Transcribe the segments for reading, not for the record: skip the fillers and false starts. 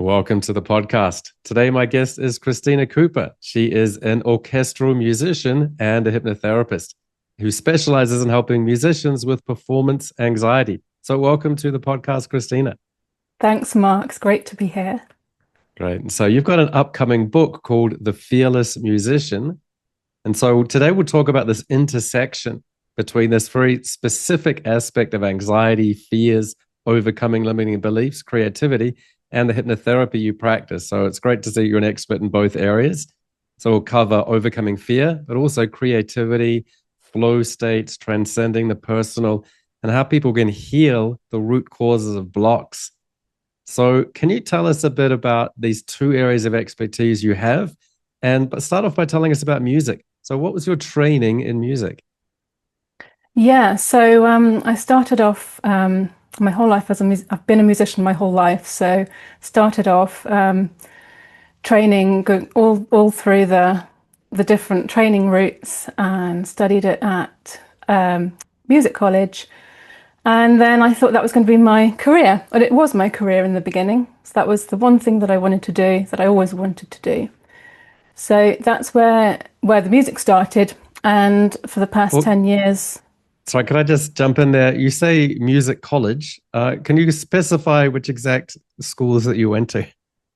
Welcome to the podcast. Today, my guest is Christina Cooper. She is an orchestral musician and a hypnotherapist who specializes in helping musicians with performance anxiety. So welcome to the podcast, Christina. Thanks, Mark. It's great to be here. Great. So you've got an upcoming book called The Fearless Musician. And so today we'll talk about this intersection between this very specific aspect of anxiety, fears, overcoming limiting beliefs, creativity, and the hypnotherapy you practice. So it's great to see you're an expert in both areas. So we'll cover overcoming fear, but also creativity, flow states, transcending the personal, and how people can heal the root causes of blocks. So can you tell us a bit about these two areas of expertise you have? But start off by telling us about music. So what was your training in music? Yeah, so I started off my whole life I've been a musician my whole life. So started off training all through the different training routes and studied it at music college. And then I thought that was going to be my career. And it was my career in the beginning. So that was the one thing that I wanted to do, that I always wanted to do. So that's where the music started. And for the past 10 years... Sorry, could I just jump in there? You say music college. Can you specify which exact schools that you went to?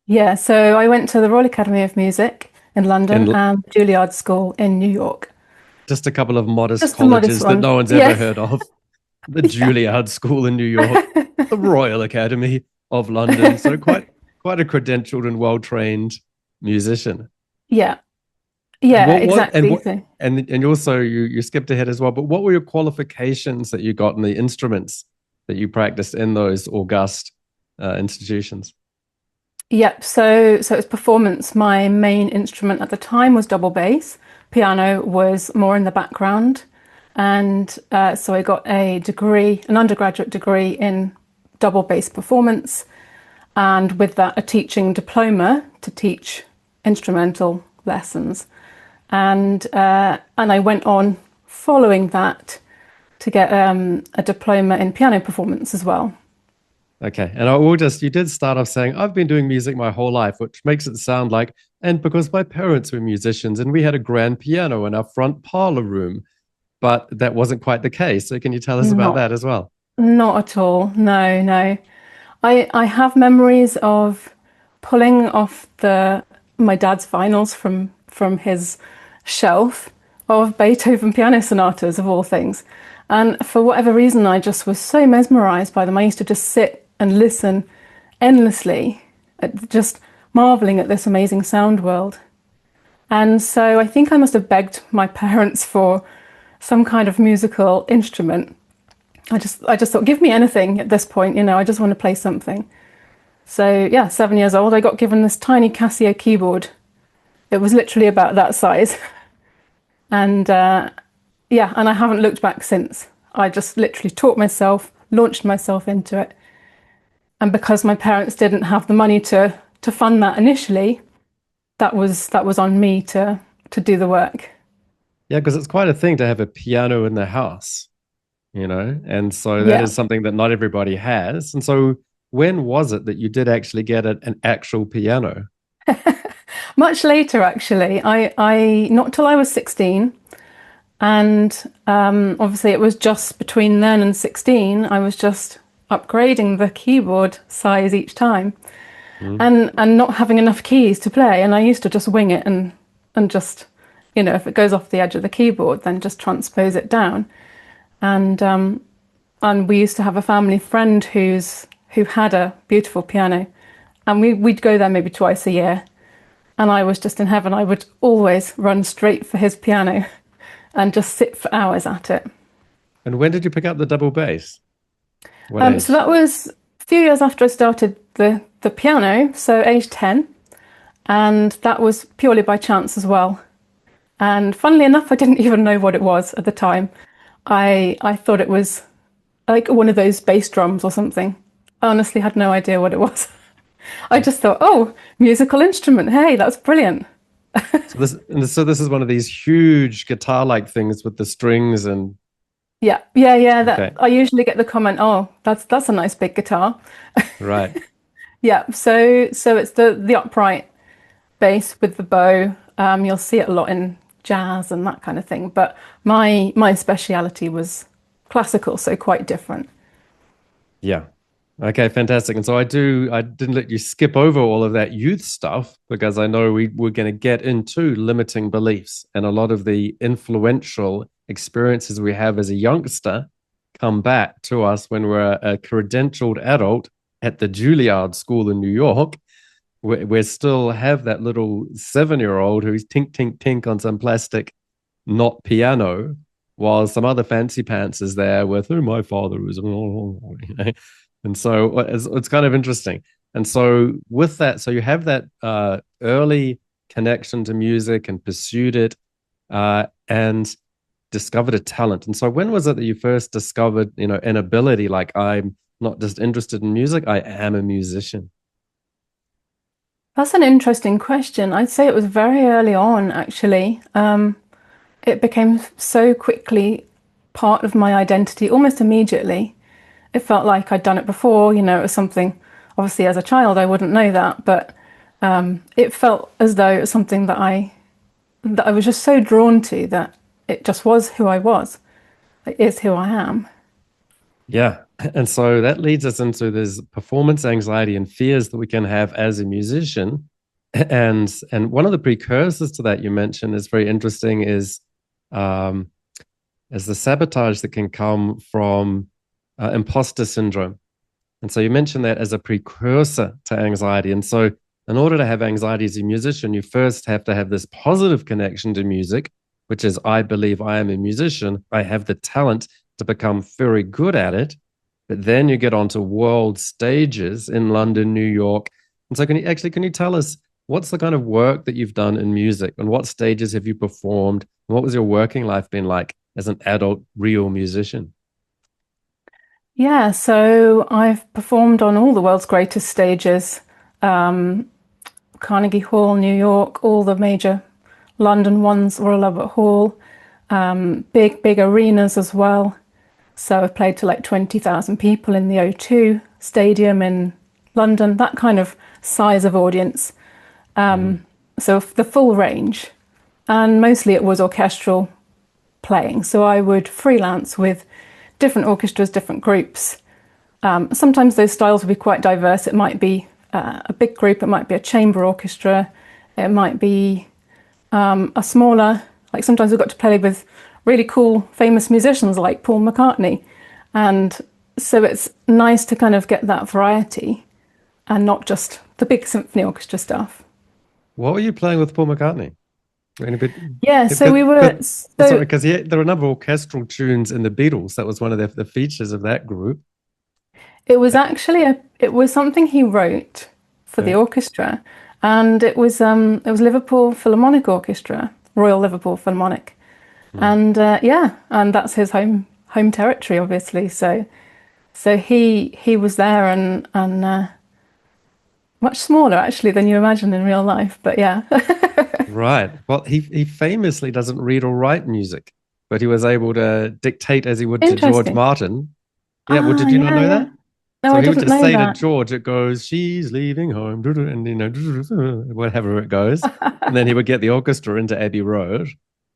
Yeah, so I went to the Royal Academy of Music in London and Julliard School in New York. Just a couple of modest colleges that no one's ever heard of. The Julliard School in New York, the Royal Academy of London. So quite a credentialed and well-trained musician. Yeah. Yeah, exactly. And also you skipped ahead as well, but what were your qualifications that you got in the instruments that you practiced in those august institutions? Yep, so it's performance. My main instrument at the time was double bass. Piano was more in the background. And so I got an undergraduate degree in double bass performance. And with that, a teaching diploma to teach instrumental lessons. And I went on following that to get a diploma in piano performance as well. Okay. And you did start off saying, I've been doing music my whole life, which makes it sound like, and because my parents were musicians and we had a grand piano in our front parlor room, but that wasn't quite the case. So can you tell us about that as well? Not at all. No. I have memories of pulling off my dad's vinyls from his shelf of Beethoven piano sonatas, of all things. And for whatever reason, I just was so mesmerized by them. I used to just sit and listen endlessly, just marveling at this amazing sound world. And so I think I must have begged my parents for some kind of musical instrument. I just thought, give me anything at this point, I just want to play something. So yeah, 7 years old, I got given this tiny Casio keyboard. It was literally about that size. And and I haven't looked back since. I just literally launched myself into it. And because my parents didn't have the money to fund that initially, that was on me to do the work. Yeah, because it's quite a thing to have a piano in the house, and so that is something that not everybody has. And so when was it that you did actually get an actual piano? Much later, actually. I not till I was 16. And obviously it was just between then and 16, I was just upgrading the keyboard size each time and not having enough keys to play. And I used to just wing it and just, if it goes off the edge of the keyboard, then just transpose it down. And we used to have a family friend who had a beautiful piano, and we'd go there maybe twice a year. And I was just in heaven. I would always run straight for his piano and just sit for hours at it. And when did you pick up the double bass? So that was a few years after I started the piano, so age 10. And that was purely by chance as well. And funnily enough, I didn't even know what it was at the time. I thought it was like one of those bass drums or something. I honestly had no idea what it was. I just thought, oh, musical instrument. Hey, that's brilliant. So this is one of these huge guitar-like things with the strings and... Yeah. I usually get the comment, oh, that's a nice big guitar. Right. Yeah. So it's the upright bass with the bow. You'll see it a lot in jazz and that kind of thing. But my speciality was classical, so quite different. Yeah. Okay, fantastic. And so I didn't let you skip over all of that youth stuff because I know we're going to get into limiting beliefs and a lot of the influential experiences we have as a youngster come back to us when we're a credentialed adult at the Julliard School in New York. We still have that little 7-year-old who's tink, tink, tink on some plastic, not piano, while some other fancy pants is there with, oh, my father was, and so it's kind of interesting. And so with that, so you have that early connection to music and pursued it and discovered a talent. And so when was it that you first discovered, an ability like I'm not just interested in music, I am a musician? That's an interesting question. I'd say it was very early on, actually. It became so quickly part of my identity, almost immediately. It felt like I'd done it before, it was something, obviously as a child I wouldn't know that, but it felt as though it was something that I was just so drawn to that it just was who I was. It is who I am. Yeah. And so that leads us into this performance anxiety and fears that we can have as a musician. And one of the precursors to that you mentioned is very interesting um, is the sabotage that can come from imposter syndrome. And so you mentioned that as a precursor to anxiety. And so in order to have anxiety as a musician, you first have to have this positive connection to music, which is, I believe I am a musician. I have the talent to become very good at it. But then you get onto world stages in London, New York. And so can you tell us what's the kind of work that you've done in music and what stages have you performed? And what was your working life been like as an adult, real musician? Yeah, so I've performed on all the world's greatest stages, um, Carnegie Hall, New York, all the major London ones, Royal Albert Hall, big arenas as well. So I've played to like 20,000 people in the O2 Stadium in London, that kind of size of audience. Mm. So the full range. And mostly it was orchestral playing. So I would freelance with different orchestras, different groups. Sometimes those styles would be quite diverse. It might be a big group, it might be a chamber orchestra, it might be a smaller, like sometimes we got to play with really cool, famous musicians like Paul McCartney. And so it's nice to kind of get that variety and not just the big symphony orchestra stuff. What were you playing with Paul McCartney? Any bit, Yeah, so we were, sorry, so because there are a number of orchestral tunes in the Beatles. That was one of the features of that group. it was actually it was something he wrote for the Yeah. orchestra, and it was Liverpool Philharmonic Orchestra, Royal Liverpool Philharmonic, Mm. and yeah, and that's his home territory, obviously. So he was there, and much smaller actually than you imagine in real life, but yeah. Right. Well, he famously doesn't read or write music, but he was able to dictate as he would to George Interesting. Martin. Yeah. Well, Ah, did you not yeah, know yeah. that? No, So I he would didn't just know say to that. George, it goes, she's leaving home, and whatever it goes. And then he would get the orchestra into Abbey Road.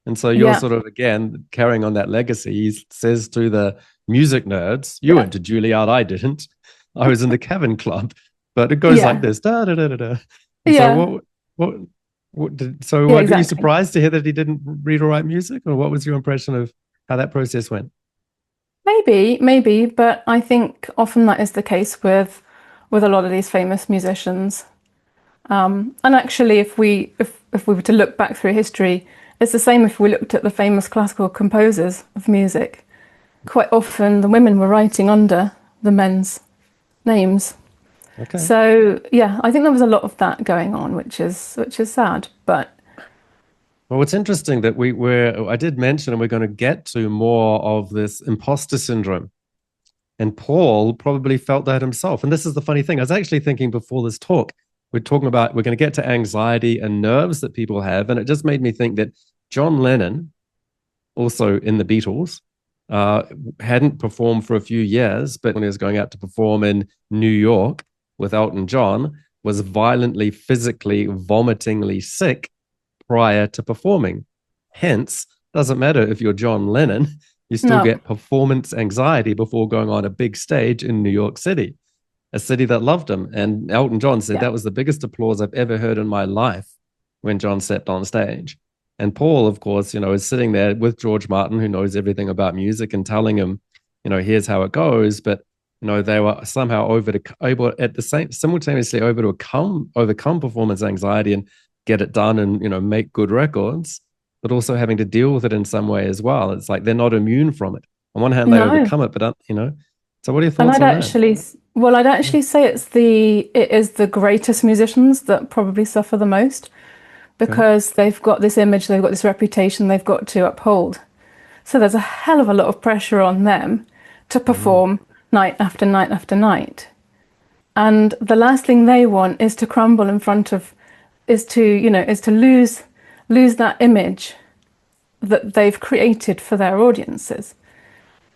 And so you're Yeah, sort of, again, carrying on that legacy. He says to the music nerds, you yeah, went to Juilliard, I didn't. I was in the Cavern Club. But it goes like yeah, this. Da, da, da, da, da. And so yeah, what, yeah, are you exactly. surprised to hear that he didn't read or write music? Or what was your impression of how that process went? Maybe, but I think often that is the case with a lot of these famous musicians. And actually, if we were to look back through history, it's the same if we looked at the famous classical composers of music. Quite often, the women were writing under the men's names. Okay. So yeah, I think there was a lot of that going on, which is sad. But Well, it's interesting that I did mention, and we're going to get to more of this imposter syndrome. And Paul probably felt that himself. And this is the funny thing. I was actually thinking before this talk, we're going to get to anxiety and nerves that people have. And it just made me think that John Lennon, also in the Beatles, uh, hadn't performed for a few years, but when he was going out to perform in New York, with Elton John was violently, physically, vomitingly sick prior to performing. Hence, doesn't matter if you're John Lennon, you still No. get performance anxiety before going on a big stage in New York City, a city that loved him. And Elton John said Yeah. that was the biggest applause I've ever heard in my life when John stepped on stage. And Paul, of course, is sitting there with George Martin, who knows everything about music, and telling him, here's how it goes. But they were somehow simultaneously able to overcome performance anxiety and get it done and make good records, but also having to deal with it in some way as well. It's like they're not immune from it. On one hand, they overcome it, but So what are your thoughts on that? I'd actually say it is the greatest musicians that probably suffer the most, because they've got this image, they've got this reputation they've got to uphold. So there's a hell of a lot of pressure on them to perform night after night after night. And the last thing they want is to crumble is to lose that image that they've created for their audiences.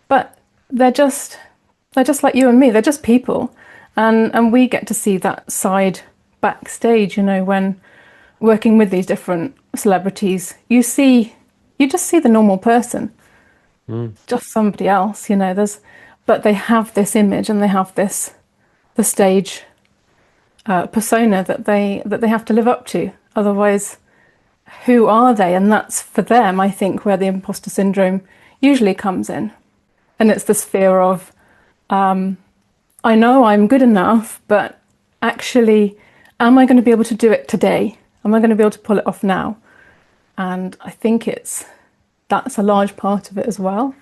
But they're just like you and me, they're just people. And we get to see that side backstage, when working with these different celebrities, you just see the normal person, just somebody else, but they have this image and they have the stage persona that they have to live up to. Otherwise, who are they? And that's for them, I think, where the imposter syndrome usually comes in. And it's this fear of, I know I'm good enough, but actually, am I going to be able to do it today? Am I going to be able to pull it off now? And I think that's a large part of it as well.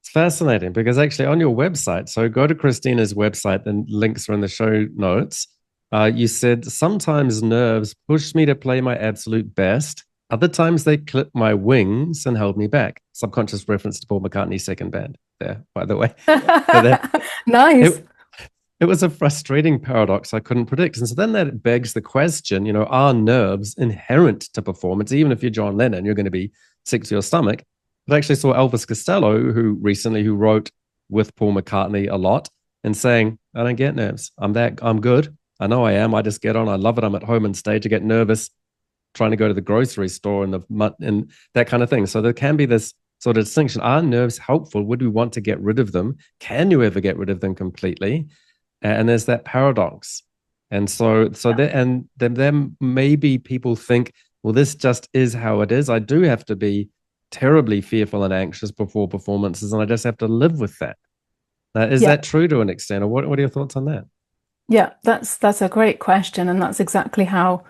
It's fascinating because actually on your website, so go to Christina's website, and links are in the show notes. You said, sometimes nerves push me to play my absolute best. Other times they clip my wings and hold me back. Subconscious reference to Paul McCartney's second band there, by the way. Nice. It was a frustrating paradox I couldn't predict. And so then that begs the question, are nerves inherent to performance? Even if you're John Lennon, you're going to be sick to your stomach. But I actually saw Elvis Costello, who wrote with Paul McCartney a lot, and saying, I don't get nerves. I'm good. I know I am. I just get on. I love it. I'm at home on stage. I get nervous trying to go to the grocery store and that kind of thing. So there can be this sort of distinction. Are nerves helpful? Would we want to get rid of them? Can you ever get rid of them completely? And there's that paradox. And then maybe people think, well, this just is how it is. I do have to be terribly fearful and anxious before performances, and I just have to live with that. Is that true to an extent, or what are your thoughts on that? Yeah, that's a great question, and that's exactly how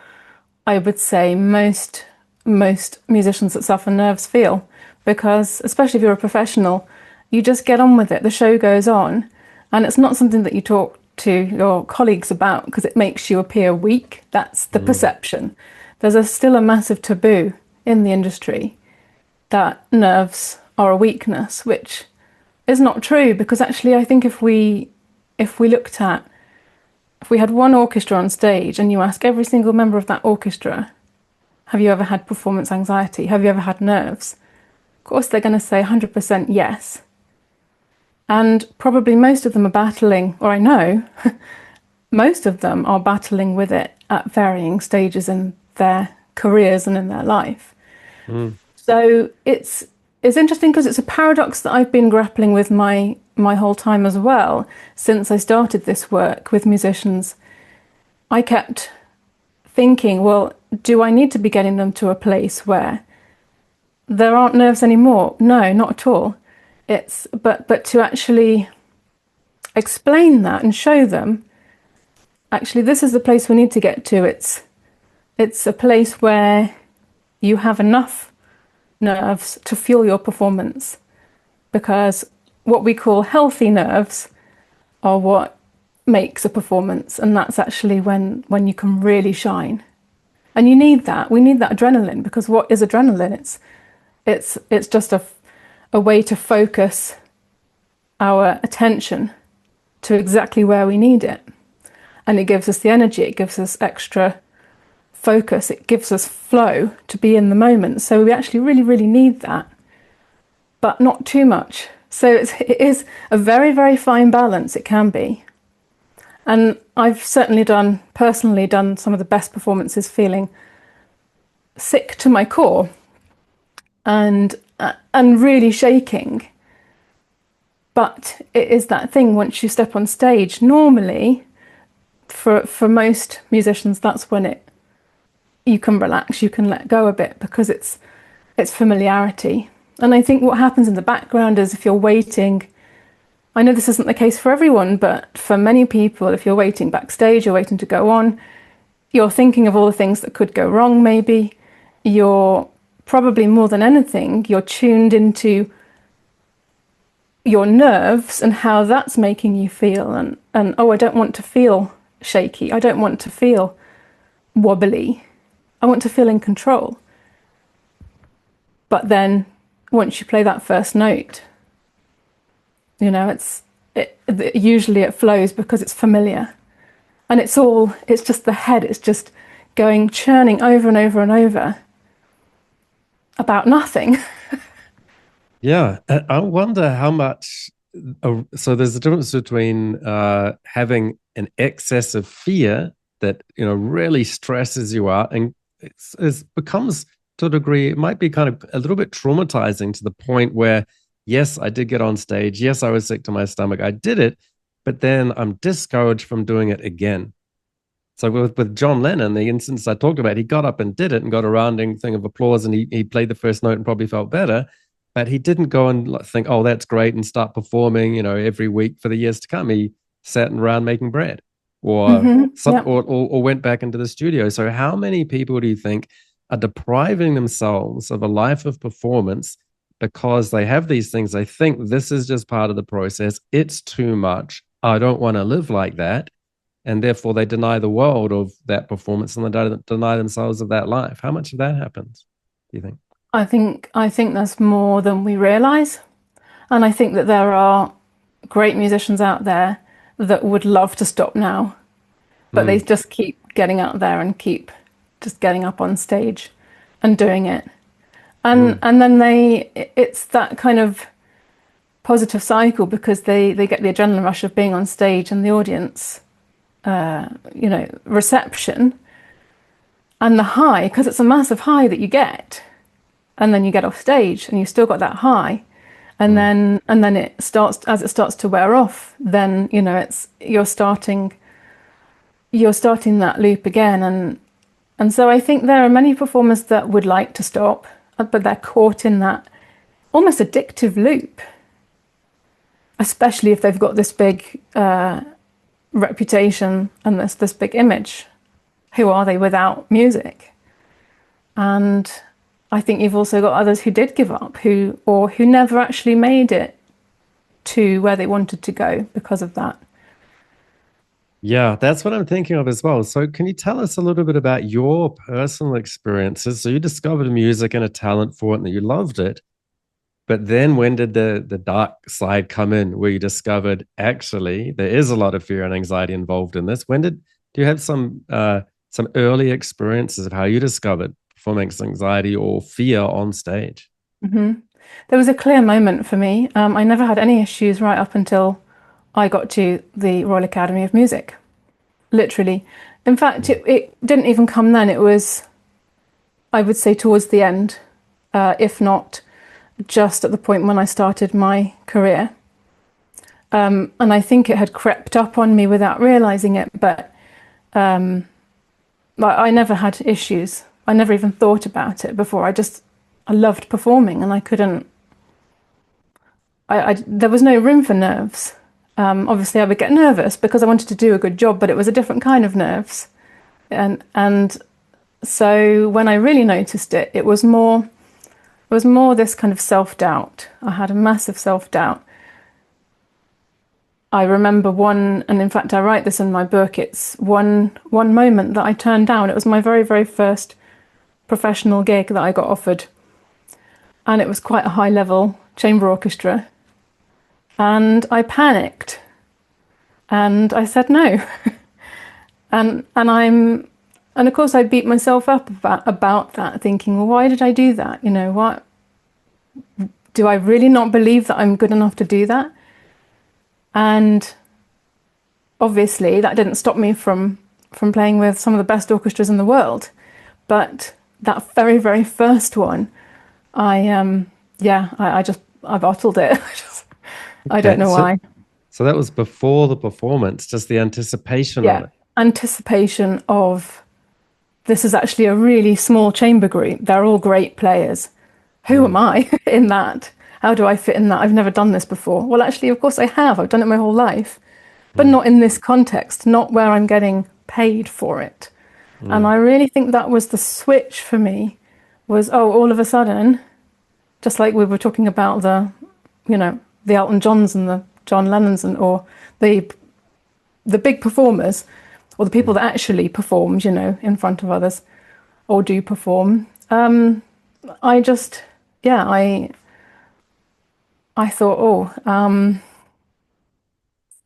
I would say most musicians that suffer nerves feel, because especially if you're a professional, you just get on with it. The show goes on, and it's not something that you talk to your colleagues about because it makes you appear weak. That's the perception. There's still a massive taboo in the industry that nerves are a weakness, which is not true, because actually I think if we had one orchestra on stage and you ask every single member of that orchestra, have you ever had performance anxiety? Have you ever had nerves? Of course they're going to say 100% yes. And probably most of them are battling, or I know, most of them are battling with it at varying stages in their careers and in their life. So it's interesting because it's a paradox that I've been grappling with my whole time as well. Since I started this work with musicians, I kept thinking, well, do I need to be getting them to a place where there aren't nerves anymore? No, not at all. But to actually explain that and show them, actually, this is the place we need to get to. It's a place where you have enough nerves to fuel your performance, because what we call healthy nerves are what makes a performance, and that's actually when you can really shine. And you need that. We need that adrenaline, because what is adrenaline? It's just a way to focus our attention to exactly where we need it. And it gives us the energy, it gives us extra focus, it gives us flow to be in the moment. So we actually really, really need that, but not too much. So it is a very, very fine balance, it can be. And I've certainly personally done some of the best performances feeling sick to my core and really shaking. But it is that thing, once you step on stage, normally for most musicians, that's when you can relax, you can let go a bit, because it's familiarity. And I think what happens in the background is, if you're waiting, I know this isn't the case for everyone, but for many people, if you're waiting backstage, you're waiting to go on, you're thinking of all the things that could go wrong maybe. You're probably, more than anything, you're tuned into your nerves and how that's making you feel. And oh, I don't want to feel shaky. I don't want to feel wobbly. I want to feel in control. But then once you play that first note, you know, usually it flows because it's familiar. And it's just the head, it's just churning over and over and over about nothing. Yeah, I wonder how much. So there's a difference between having an excess of fear that, you know, really stresses you out, and it becomes, to a degree, it might be kind of a little bit traumatizing, to the point where, yes, I did get on stage. Yes, I was sick to my stomach. I did it, but then I'm discouraged from doing it again. So with John Lennon, the instance I talked about, he got up and did it and got a rounding thing of applause, and he played the first note and probably felt better, but he didn't go and think, oh, that's great, and start performing, you know, every week for the years to come. He sat around making bread, or or went back into the studio. So how many people do you think are depriving themselves of a life of performance because they have these things? They think this is just part of the process. It's too much. I don't want to live like that. And therefore they deny the world of that performance, and they deny themselves of that life. How much of that happens, do you think? I think there's more than we realize. And I think that there are great musicians out there that would love to stop now, but they just keep getting out there and keep just getting up on stage and doing it. And then it's that kind of positive cycle, because they get the adrenaline rush of being on stage and the audience, you know, reception, and the high, because it's a massive high that you get, and then you get off stage and you still got that high, and then it starts, as it starts to wear off, then, you know, you're starting that loop again. And so I think there are many performers that would like to stop, but they're caught in that almost addictive loop, especially if they've got this big reputation and this big image. Who are they without music? And I think you've also got others who did give up, who never actually made it to where they wanted to go because of that. Yeah, that's what I'm thinking of as well. So can you tell us a little bit about your personal experiences? So you discovered music and a talent for it, and that you loved it. But then when did the dark side come in, where you discovered, actually, there is a lot of fear and anxiety involved in this? Do you have some early experiences of how you discovered performance anxiety or fear on stage? Mm-hmm. There was a clear moment for me. I never had any issues right up until I got to the Royal Academy of Music, literally. In fact, it didn't even come then. It was, I would say, towards the end, if not just at the point when I started my career. And I think it had crept up on me without realizing it, but I never had issues. I never even thought about it before. I loved performing, and I couldn't, there was no room for nerves. Obviously I would get nervous because I wanted to do a good job, but it was a different kind of nerves. And so when I really noticed it, it was more this kind of self-doubt. I had a massive self-doubt. I remember and in fact I write this in my book, it's one moment that I turned down. It was my very, very first professional gig that I got offered. And it was quite a high-level chamber orchestra. And I panicked. And I said no. and of course I beat myself up about that, thinking, well, why did I do that? You know, what? Do I really not believe that I'm good enough to do that? And obviously that didn't stop me from playing with some of the best orchestras in the world. But that very, very first one, I bottled it. I don't Okay. know why. So that was before the performance, just the anticipation of Yeah, it. anticipation of this is actually a really small chamber group. They're all great players. Who am Mm, I in that? How do I fit in that? I've never done this before. Well, actually, of course I have. I've done it my whole life, but mm, not in this context, not where I'm getting paid for it. And mm. I really think that was the switch for me was, oh, all of a sudden, just like we were talking about the Elton Johns and the John Lennons or the big performers or the people that actually performed, in front of others or do perform. I just, yeah, I thought,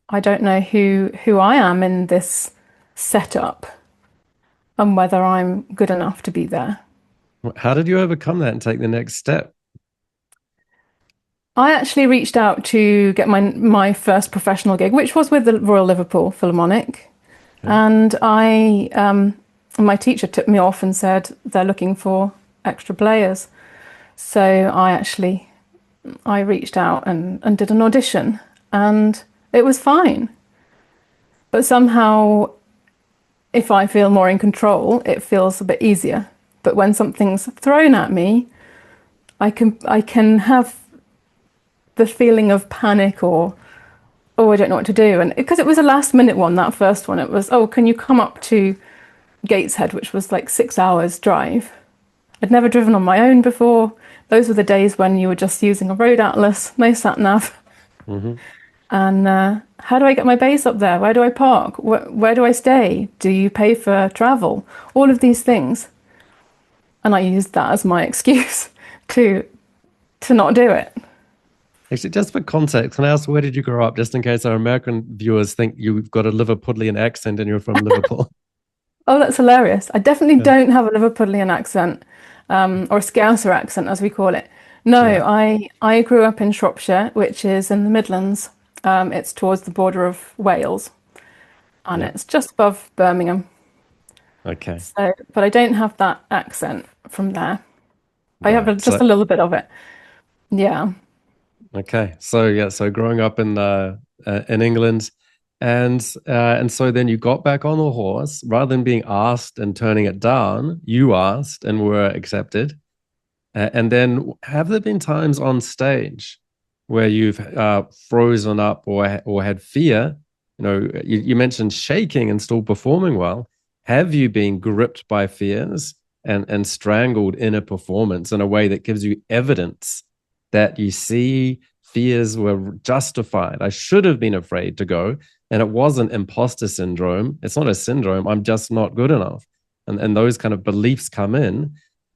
I don't know who I am in this setup and whether I'm good enough to be there. How did you overcome that and take the next step? I actually reached out to get my first professional gig, which was with the Royal Liverpool Philharmonic, Okay. and my teacher tipped me off and said they're looking for extra players. So I reached out and did an audition, and it was fine. But somehow, if I feel more in control, it feels a bit easier. But when something's thrown at me, I can have the feeling of panic or oh, I don't know what to do. And because it was a last minute one, that first one, it was, oh, can you come up to Gateshead, which was like 6 hours drive. I'd never driven on my own before. Those were the days when you were just using a road atlas, no sat nav. Hmm. And how do I get my bass up there? Where do I park? Where do I stay? Do you pay for travel? All of these things. And I used that as my excuse to not do it. Actually, just for context, can I ask where did you grow up, just in case our American viewers think you've got a Liverpudlian accent and you're from Liverpool? Oh, that's hilarious. I definitely Yeah. don't have a Liverpudlian accent, or a Scouser accent, as we call it. No, Yeah. I grew up in Shropshire, which is in the Midlands. It's towards the border of Wales, and Yeah. it's just above Birmingham. Okay. So, but I don't have that accent from there. I have Right. just a little bit of it. Yeah. Okay. So yeah, so growing up in England, and so then you got back on the horse rather than being asked and turning it down. You asked and were accepted. And then have there been times on stage where you've frozen up or had fear? You mentioned shaking and still performing well. Have you been gripped by fears and strangled in a performance in a way that gives you evidence that you see fears were justified? I should have been afraid to go, and it wasn't imposter syndrome. It's not a syndrome. I'm just not good enough. And those kind of beliefs come in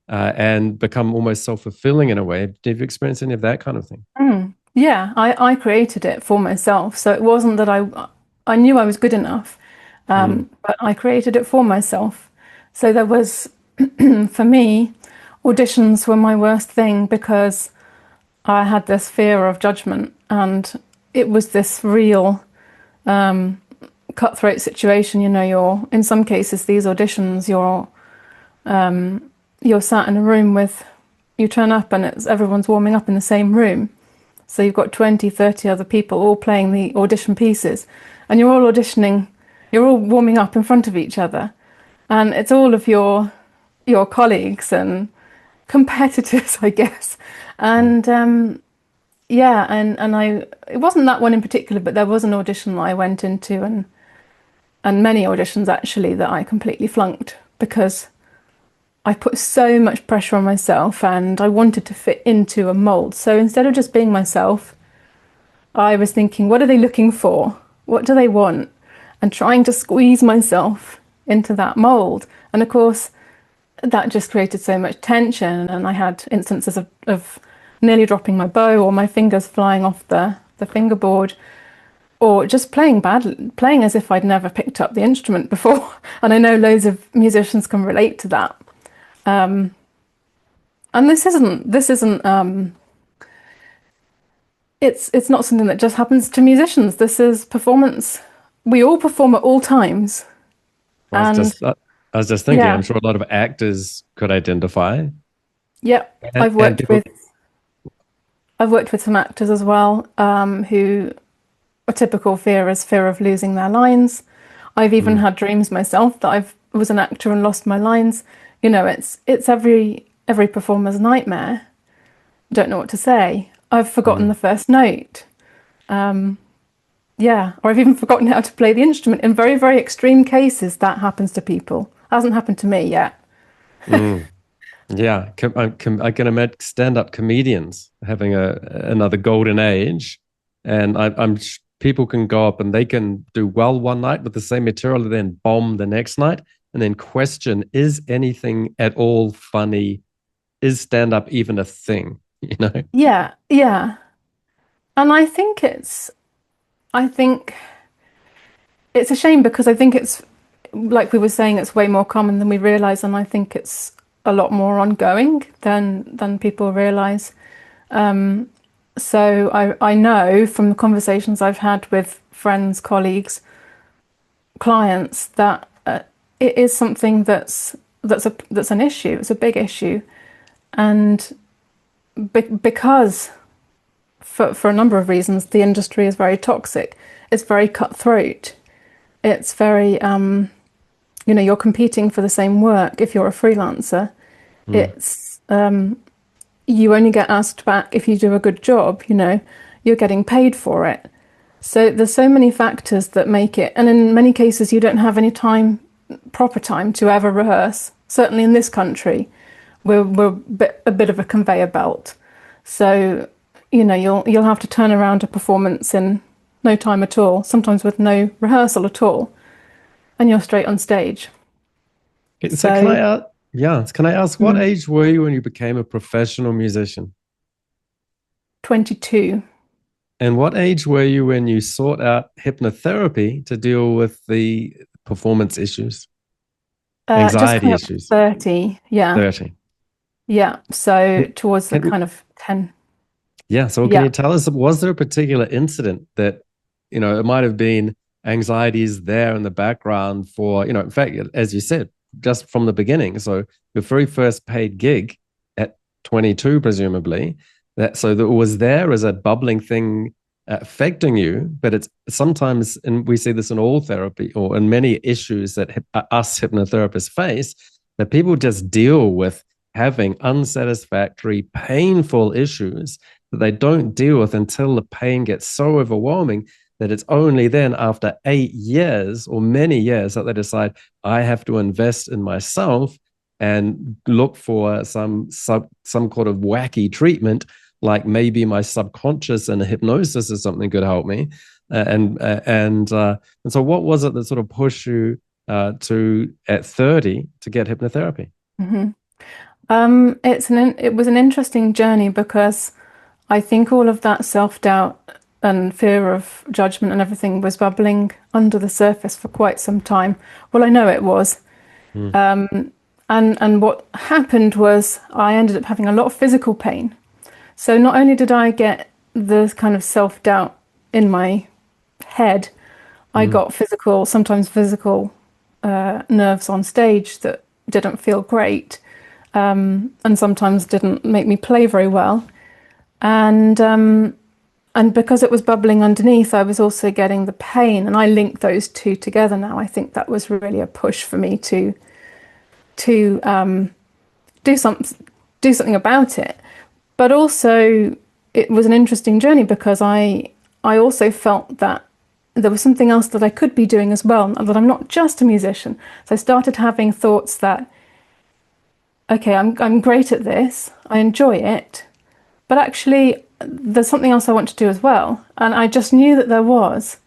and become almost self-fulfilling in a way. Did you experience any of that kind of thing? Yeah, I created it for myself. So it wasn't that I knew I was good enough, Mm, but I created it for myself. So there was, for me, auditions were my worst thing because I had this fear of judgment, and it was this real cutthroat situation. You're in some cases these auditions, you're sat in a room with, you turn up and everyone's warming up in the same room. So you've got 20, 30 other people all playing the audition pieces, and you're all auditioning, you're all warming up in front of each other. And it's all of your colleagues and competitors, I guess. mm, And yeah, and it wasn't that one in particular, but there was an audition that I went into, and many auditions actually that I completely flunked because I put so much pressure on myself and I wanted to fit into a mold. So instead of just being myself, I was thinking, what are they looking for? What do they want? And trying to squeeze myself into that mold. And of course, that just created so much tension. And I had instances of nearly dropping my bow or my fingers flying off the fingerboard, or just playing badly, playing as if I'd never picked up the instrument before. And I know loads of musicians can relate to that. And this isn't it's not something that just happens to musicians. This is performance we all perform at all times. I was And just I was just thinking, yeah, I'm sure a lot of actors could identify. yeah, And, and people, I've worked with some actors as well, who a typical fear is fear of losing their lines. I've even mm, had dreams myself that I was an actor and lost my lines. You know, it's every performer's nightmare. Don't know what to say. I've forgotten mm. the first note. Yeah, or I've even forgotten how to play the instrument. In very, very extreme cases, that happens to people. Hasn't happened to me yet. Mm. Yeah, I can imagine stand-up comedians having another golden age, and people can go up and they can do well one night with the same material, and then bomb the next night, and then question: is anything at all funny? Is stand-up even a thing? You know? Yeah, yeah. And I think it's a shame because I think it's, like we were saying, it's way more common than we realize, and I think it's a lot more ongoing than people realize. So I know from the conversations I've had with friends, colleagues, clients that it is something that's an issue. It's a big issue, and because for a number of reasons, the industry is very toxic. It's very cutthroat. It's very you're competing for the same work if you're a freelancer. Mm, It's you only get asked back if you do a good job. You're getting paid for it. So there's so many factors that make it, and in many cases you don't have any time, proper time to ever rehearse. Certainly in this country, we're a bit of a conveyor belt. So you'll have to turn around a performance in no time at all, sometimes with no rehearsal at all, and you're straight on stage. So can I So ask? Yeah, can I ask what mm, age were you when you became a professional musician? 22, And what age were you when you sought out hypnotherapy to deal with the performance issues, just anxiety coming up to issues? 30. Yeah, 30. yeah. So towards the Can, kind of 10. yeah. So can Yeah. you tell us, was there a particular incident that, it might have been anxieties there in the background for, in fact, as you said, just from the beginning. So your very first paid gig at 22, presumably, so that it was there as a bubbling thing affecting you, but it's sometimes, and we see this in all therapy or in many issues that us hypnotherapists face, that people just deal with having unsatisfactory, painful issues that they don't deal with until the pain gets so overwhelming that it's only then after 8 years or many years that they decide, I have to invest in myself and look for some kind of wacky treatment, like maybe my subconscious and hypnosis or something could help me. And so what was it that sort of pushed you to at 30 to get hypnotherapy? hmm it was an interesting journey because I think all of that self-doubt and fear of judgment and everything was bubbling under the surface for quite some time. Well, I know it was. Mm, And what happened was I ended up having a lot of physical pain. So not only did I get the kind of self-doubt in my head, I mm, got sometimes physical nerves on stage that didn't feel great, and sometimes didn't make me play very well. And because it was bubbling underneath, I was also getting the pain, and I link those two together now. I think that was really a push for me to do something about it. But also, it was an interesting journey because I also felt that there was something else that I could be doing as well, and that I'm not just a musician. So I started having thoughts that, okay, I'm great at this, I enjoy it, but actually there's something else I want to do as well. And I just knew that there was.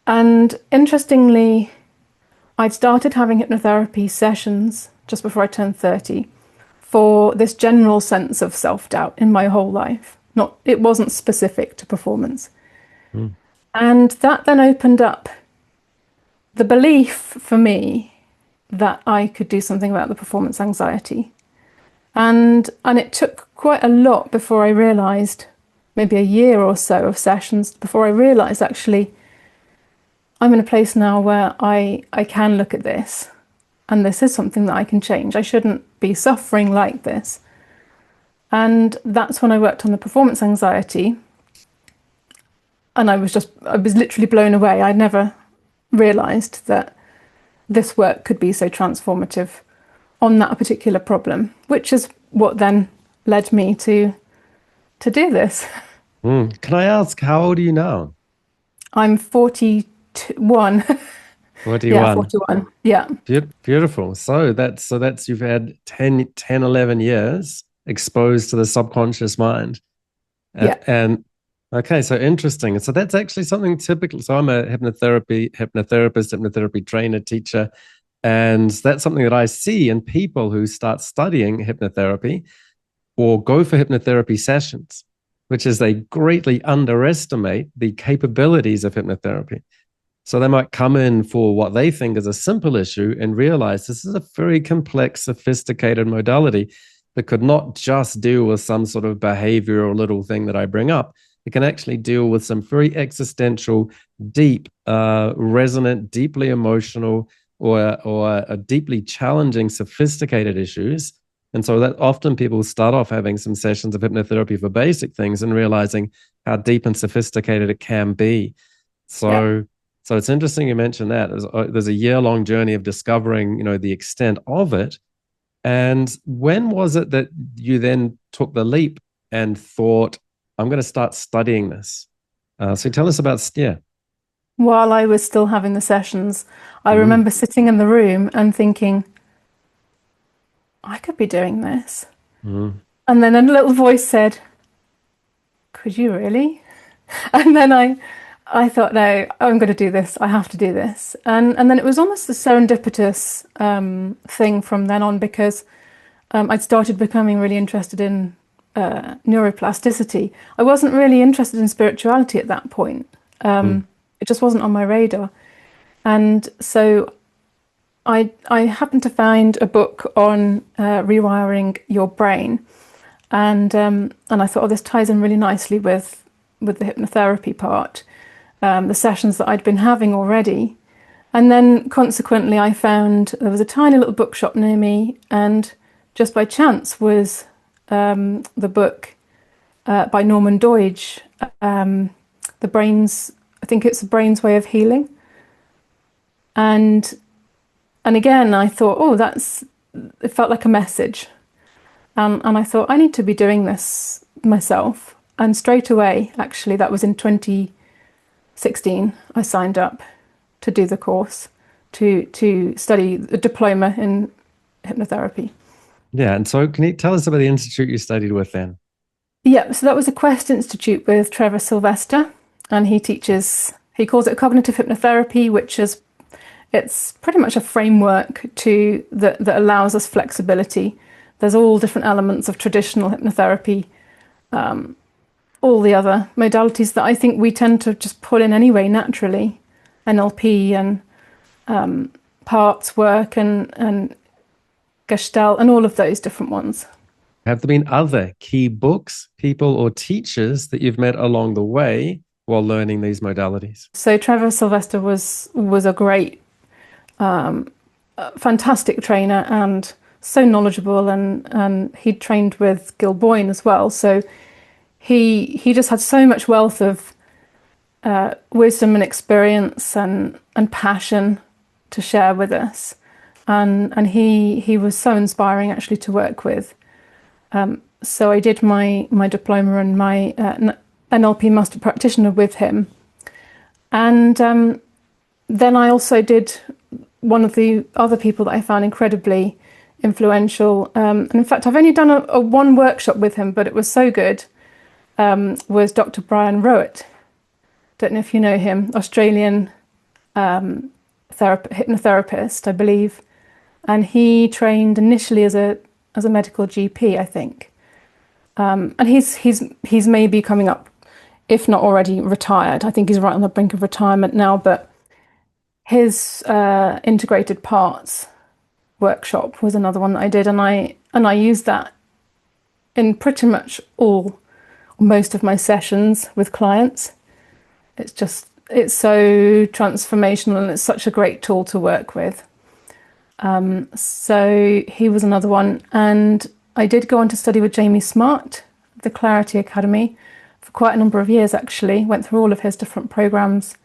And interestingly, I'd started having hypnotherapy sessions just before I turned 30 for this general sense of self-doubt in my whole life. It wasn't specific to performance. mm, And that then opened up the belief for me that I could do something about the performance anxiety. And it took quite a lot before I realized, maybe a year or so of sessions before I realized actually I'm in a place now where I can look at this, and this is something that I can change. I shouldn't be suffering like this. And that's when I worked on the performance anxiety. And I was literally blown away. I'd never realised that this work could be so transformative on that particular problem, which is what then led me to do this. Can I ask, how old are you now? I'm 41. Yeah, 41. 41. Yeah. Beautiful. So that's you've had 11 years exposed to the subconscious mind. Yeah. And okay, so interesting. So that's actually something typical. So I'm a hypnotherapist, hypnotherapy trainer, teacher. And that's something that I see in people who start studying hypnotherapy or go for hypnotherapy sessions, which is they greatly underestimate the capabilities of hypnotherapy. So they might come in for what they think is a simple issue and realize this is a very complex, sophisticated modality that could not just deal with some sort of behavioral little thing that I bring up. It can actually deal with some very existential, deep, resonant, deeply emotional, or a deeply challenging, sophisticated issues. And so that often people start off having some sessions of hypnotherapy for basic things and realizing how deep and sophisticated it can be. So it's interesting you mentioned that. There's a year-long journey of discovering, the extent of it. And when was it that you then took the leap and thought, I'm going to start studying this? So tell us about, While I was still having the sessions, I remember sitting in the room and thinking, I could be doing this. And then a little voice said, could you really? And then I thought, no, I'm going to do this. I have to do this. And then it was almost a serendipitous thing from then on, because I'd started becoming really interested in neuroplasticity. I wasn't really interested in spirituality at that point. It just wasn't on my radar. And so I happened to find a book on rewiring your brain. And I thought, oh, this ties in really nicely with the hypnotherapy part. The sessions that I'd been having already. And then consequently, I found there was a tiny little bookshop near me, and just by chance was the book by Norman Doidge, I think it's The Brain's Way of Healing. And again, I thought, oh, it felt like a message. And I thought, I need to be doing this myself. And straight away, actually, that was in 2016, I signed up to do the course, to study the diploma in hypnotherapy. Yeah, and so can you tell us about the institute you studied with then? Yeah, so that was a Quest Institute with Trevor Sylvester, and he calls it cognitive hypnotherapy, it's pretty much a framework that allows us flexibility. There's all different elements of traditional hypnotherapy, all the other modalities that I think we tend to just pull in anyway, naturally, NLP and parts work and Gestalt and all of those different ones. Have there been other key books, people, or teachers that you've met along the way while learning these modalities? So Trevor Sylvester was a great, fantastic trainer and so knowledgeable, and he trained with Gil Boyne as well. So he just had so much wealth of wisdom and experience and passion to share with us. And he was so inspiring actually to work with. So I did my diploma and my NLP Master Practitioner with him. And then I also did one of the other people that I found incredibly influential. And in fact, I've only done a one workshop with him, but it was so good, was Dr. Brian Rowett. Don't know if you know him, Australian hypnotherapist, I believe. And he trained initially as a medical GP, I think. And he's maybe coming up, if not already retired. I think he's right on the brink of retirement now, but his integrated parts workshop was another one that I did, and I used that in pretty much most of my sessions with clients. It's just it's so transformational and it's such a great tool to work with. So he was another one. And I did go on to study with Jamie Smart, the Clarity Academy, for quite a number of years actually. Went through all of his different programs.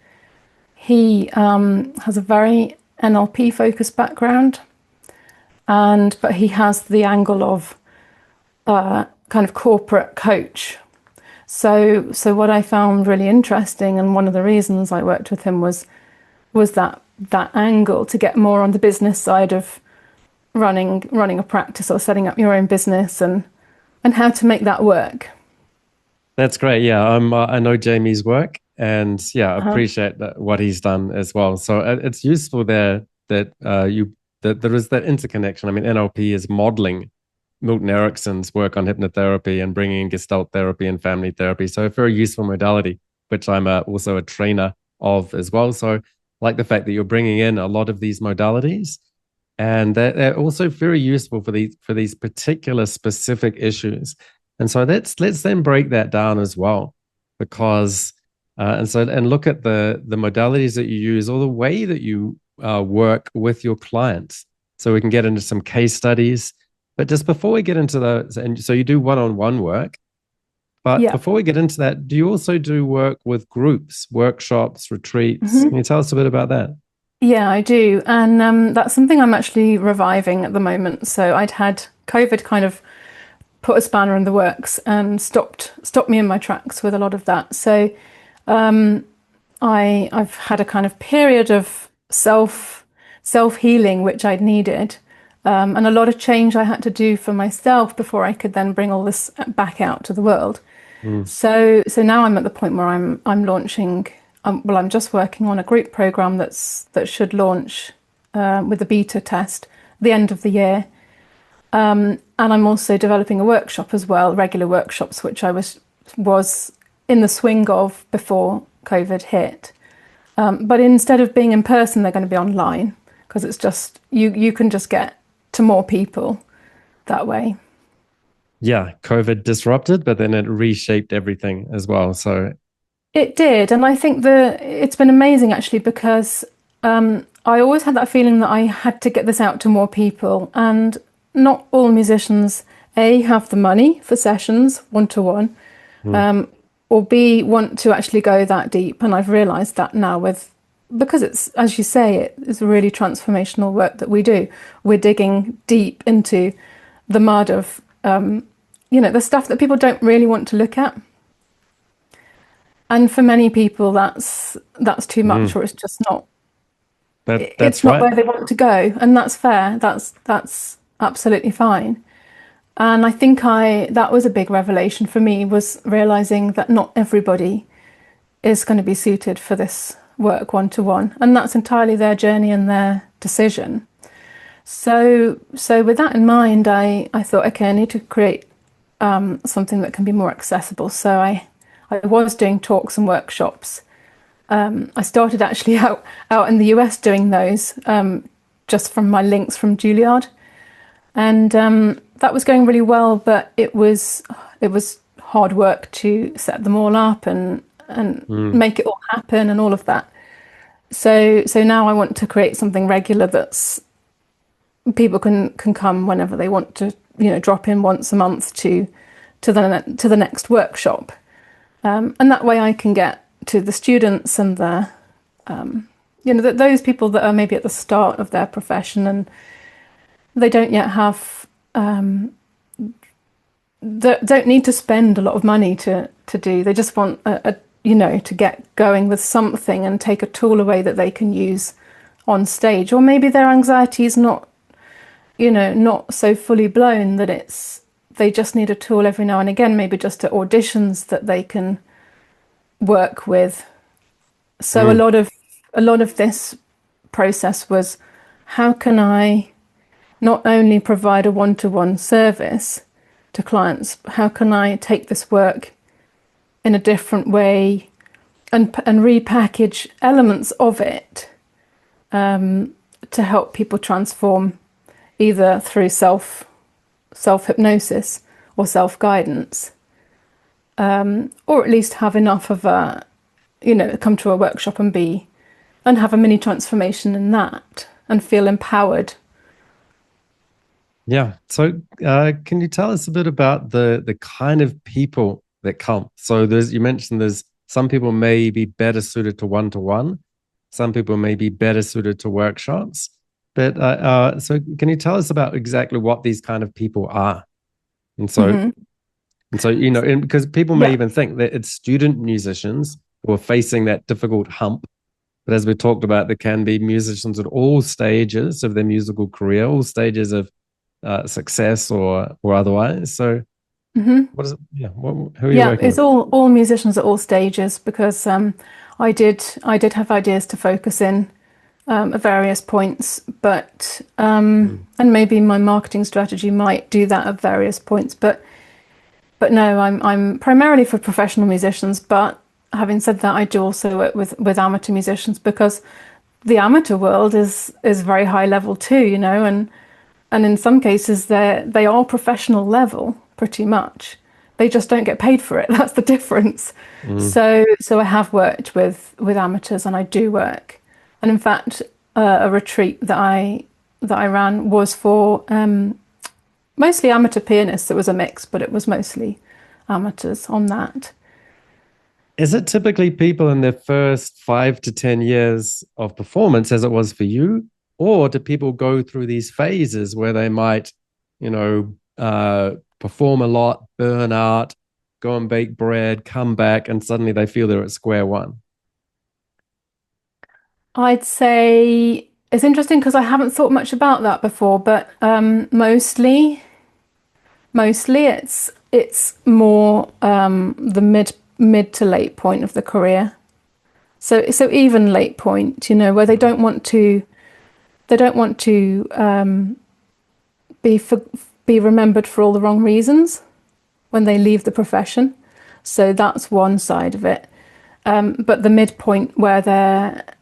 He has a very NLP focused background, but he has the angle of kind of corporate coach. So what I found really interesting, and one of the reasons I worked with him was that angle to get more on the business side of running a practice or setting up your own business and how to make that work. That's great. Yeah, I know Jamie's work, and yeah, I appreciate what he's done as well. So it's useful there that there is that interconnection. I mean, NLP is modeling Milton Erickson's work on hypnotherapy and bringing in Gestalt therapy and family therapy. So a very useful modality, which I'm also a trainer of as well. So like the fact that you're bringing in a lot of these modalities, and they're also very useful for these particular specific issues. And so let's then break that down as well, because and look at the modalities that you use or the way that you work with your clients. So we can get into some case studies. But just before we get into those, and so you do one-on-one work, but before we get into that, do you also do work with groups, workshops, retreats? Can you tell us a bit about that? Yeah, I do. And that's something I'm actually reviving at the moment. So I'd had COVID kind of put a spanner in the works and stopped me in my tracks with a lot of that. So I've had a kind of period of self-healing, which I'd needed. And a lot of change I had to do for myself before I could then bring all this back out to the world. So now I'm at the point where I'm launching. I'm just working on a group program that should launch with the beta test at the end of the year. And I'm also developing a workshop as well, regular workshops, which I was in the swing of before COVID hit. But instead of being in person, they're going to be online, because it's just you can just get to more people that way. Yeah, COVID disrupted, but then it reshaped everything as well. So it did. And I think it's been amazing actually, because I always had that feeling that I had to get this out to more people. And not all musicians, A, have the money for sessions one-to-one, or B, want to actually go that deep. And I've realised that now because it's, as you say, it's really transformational work that we do. We're digging deep into the mud of, the stuff that people don't really want to look at. And for many people, that's too much, or it's just not. It's not where they want to go, and that's fair. That's absolutely fine. And I think that was a big revelation for me, was realizing that not everybody is going to be suited for this work one-to-one, and that's entirely their journey and their decision. So with that in mind, I thought, okay, I need to create something that can be more accessible. So I was doing talks and workshops. I started actually out in the US doing those, just from my links from Julliard, and that was going really well. But it was hard work to set them all up and make it all happen and all of that. So now I want to create something regular that's people can come whenever they want to, drop in once a month to the next workshop, and that way I can get to the students and those people that are maybe at the start of their profession and they don't yet have don't need to spend a lot of money to do. They just want to get going with something and take a tool away that they can use on stage. Or maybe their anxiety is not so fully blown that they just need a tool every now and again, maybe just at auditions that they can work with. So a lot of this process was, how can I not only provide a one-to-one service to clients, how can I take this work in a different way and repackage elements of it to help people transform, either through self-hypnosis or self-guidance, or at least have enough of come to a workshop and have a mini transformation in that and feel empowered. Yeah. So, can you tell us a bit about the kind of people that come? So, you mentioned there's some people may be better suited to one-to-one, some people may be better suited to workshops. But so, can you tell us about exactly what these kind of people are? And so, Mm-hmm. because people may Yeah. even think that it's student musicians who are facing that difficult hump. But as we talked about, there can be musicians at all stages of their musical career, all stages of success or otherwise. So, Mm-hmm. what is it? Yeah, who are you Yeah, working it's with? all musicians at all stages because I did have ideas to focus in at various points, but Mm. and maybe my marketing strategy might do that at various points, but no, I'm primarily for professional musicians. But having said that, I do also work with amateur musicians because the amateur world is very high level too, and in some cases they are professional level pretty much. They just don't get paid for it. That's the difference. Mm. So I have worked with amateurs, and I do work. And in fact, a retreat that I ran was for mostly amateur pianists. It was a mix, but it was mostly amateurs on that. Is it typically people in their first 5 to 10 years of performance, as it was for you, or do people go through these phases where they might, perform a lot, burn out, go and bake bread, come back, and suddenly they feel they're at square one? I'd say it's interesting because I haven't thought much about that before, but mostly it's more the mid to late point of the career. So even late point, where they don't want to be for, be remembered for all the wrong reasons when they leave the profession. So that's one side of it. But the midpoint where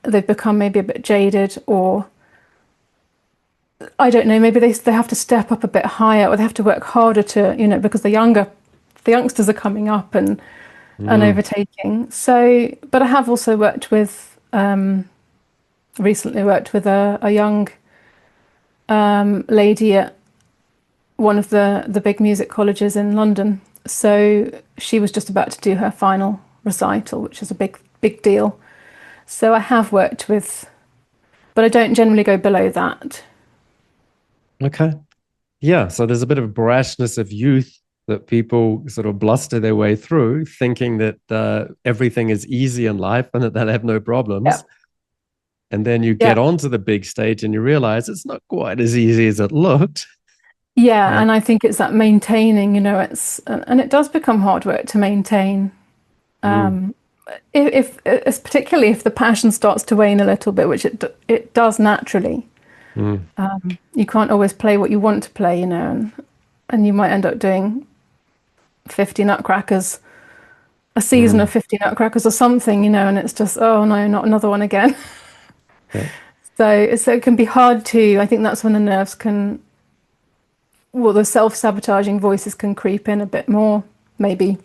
they've become maybe a bit jaded, or I don't know, maybe they have to step up a bit higher, or they have to work harder to, because the youngsters are coming up and Mm. overtaking. So, but I have also recently worked with a young lady at one of the big music colleges in London. So she was just about to do her final recital, which is a big deal. So I have worked with, but I don't generally go below that. Okay. Yeah. So there's a bit of brashness of youth that people sort of bluster their way through, thinking that everything is easy in life and that they'll have no Yeah. problems. And then you Yeah. get onto the big stage and you realize it's not quite as easy as it looked. Yeah, Uh, and I think it's that maintaining, and it does become hard work to maintain. mm, Um, it's particularly if the passion starts to wane a little bit, which it does naturally. mm, You can't always play what you want to play, and you might end up doing 50 nutcrackers, a season of mm. 50 nutcrackers or something, and it's just, oh no, not another one again. Yeah. So it can be hard to, I think that's when the nerves the self-sabotaging voices can creep in a bit more, maybe.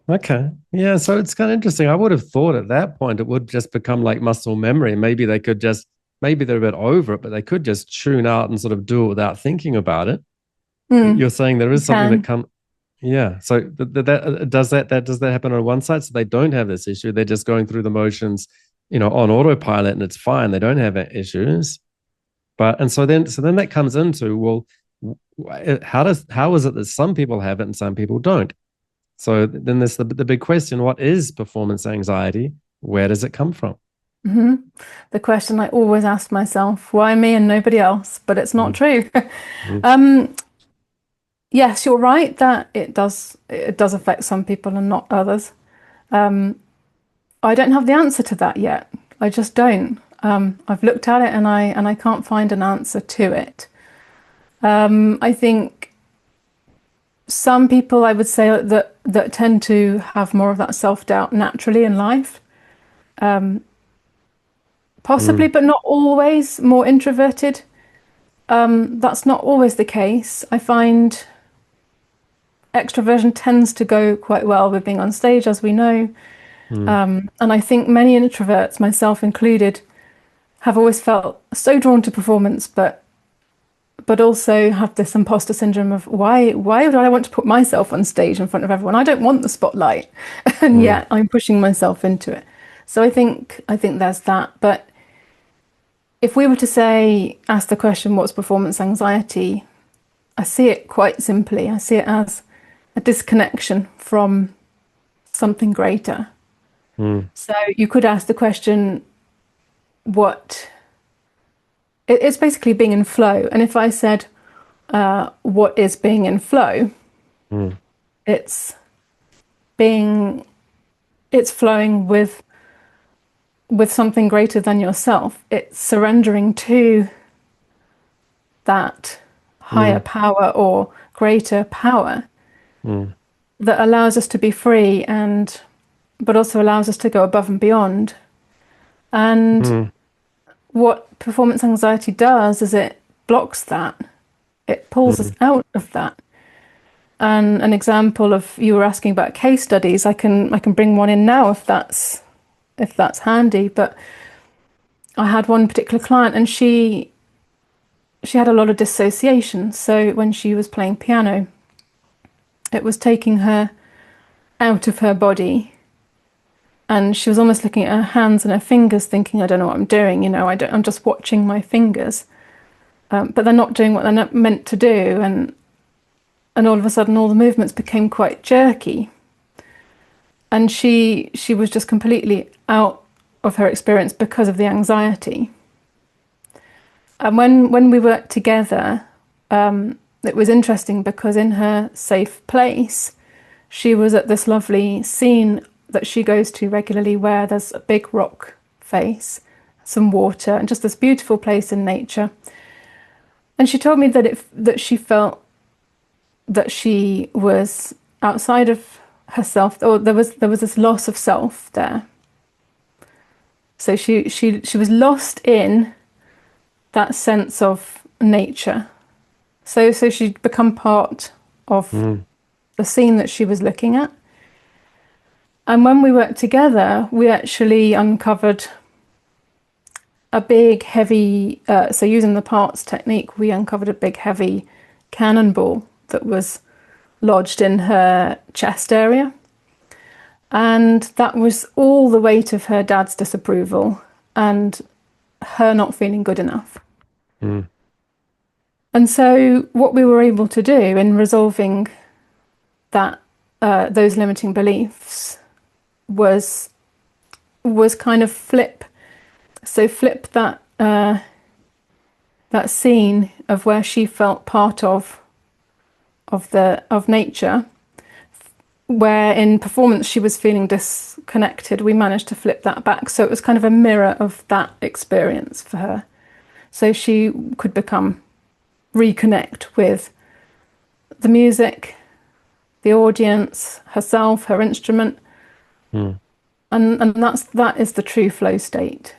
Okay. Yeah. So it's kind of interesting. I would have thought at that point it would just become like muscle memory. Maybe they're a bit over it, but they could just tune out and sort of do it without thinking about it. Mm, You're saying there you is something that can. comes. Yeah. So does that happen on one side? So they don't have this issue. They're just going through the motions, on autopilot, and it's fine. They don't have issues. And so then that comes into, well, how is it that some people have it and some people don't? So then there's the big question: what is performance anxiety? Where does it come from? hmm The question I always ask myself, why me and nobody else? But it's not Mm, true. mm, um, yes, you're right that it does affect some people and not others. Um, I don't have the answer to that yet. I just don't. I've looked at it and I can't find an answer to it. I think some people, I would say, that tend to have more of that self-doubt naturally in life, possibly, mm, but not always. More introverted. That's not always the case. I find extroversion tends to go quite well with being on stage, as we know. And I think many introverts, myself included, have always felt so drawn to performance, but also have this imposter syndrome of why would I want to put myself on stage in front of everyone? I don't want the spotlight, and yet I'm pushing myself into it. So I think there's that. But if we were to ask the question, what's performance anxiety? I see it quite simply. I see it as a disconnection from something greater. So you could ask the question, it's basically being in flow. And if I said, what is being in flow? It's flowing with something greater than yourself. It's surrendering to that higher power or greater power that allows us to be free, but also allows us to go above and beyond. And what performance anxiety does is it blocks that. It pulls us out of that. And an example of, you were asking about case studies, I can bring one in now if that's handy. But I had one particular client, and she had a lot of dissociation. So when she was playing piano, it was taking her out of her body. And she was almost looking at her hands and her fingers thinking, I don't know what I'm doing, I'm just watching my fingers. But they're not doing what they're not meant to do. And all of a sudden, all the movements became quite jerky. And she was just completely out of her experience because of the anxiety. And when we worked together, it was interesting because in her safe place, she was at this lovely scene that she goes to regularly where there's a big rock face, some water, and just this beautiful place in nature. And she told me that she felt that she was outside of herself, or there was this loss of self there. So she was lost in that sense of nature. So she'd become part of the scene that she was looking at. And when we worked together, we actually uncovered a big, heavy, so using the parts technique, we uncovered a big, heavy cannonball that was lodged in her chest area. And that was all the weight of her dad's disapproval and her not feeling good enough. And so what we were able to do in resolving that, those limiting beliefs was kind of flip that that scene of where she felt part of nature, where in performance she was feeling disconnected. We managed to flip that back, so it was kind of a mirror of that experience for her, so she could reconnect with the music, the audience, herself, her instrument. And that is the true flow state.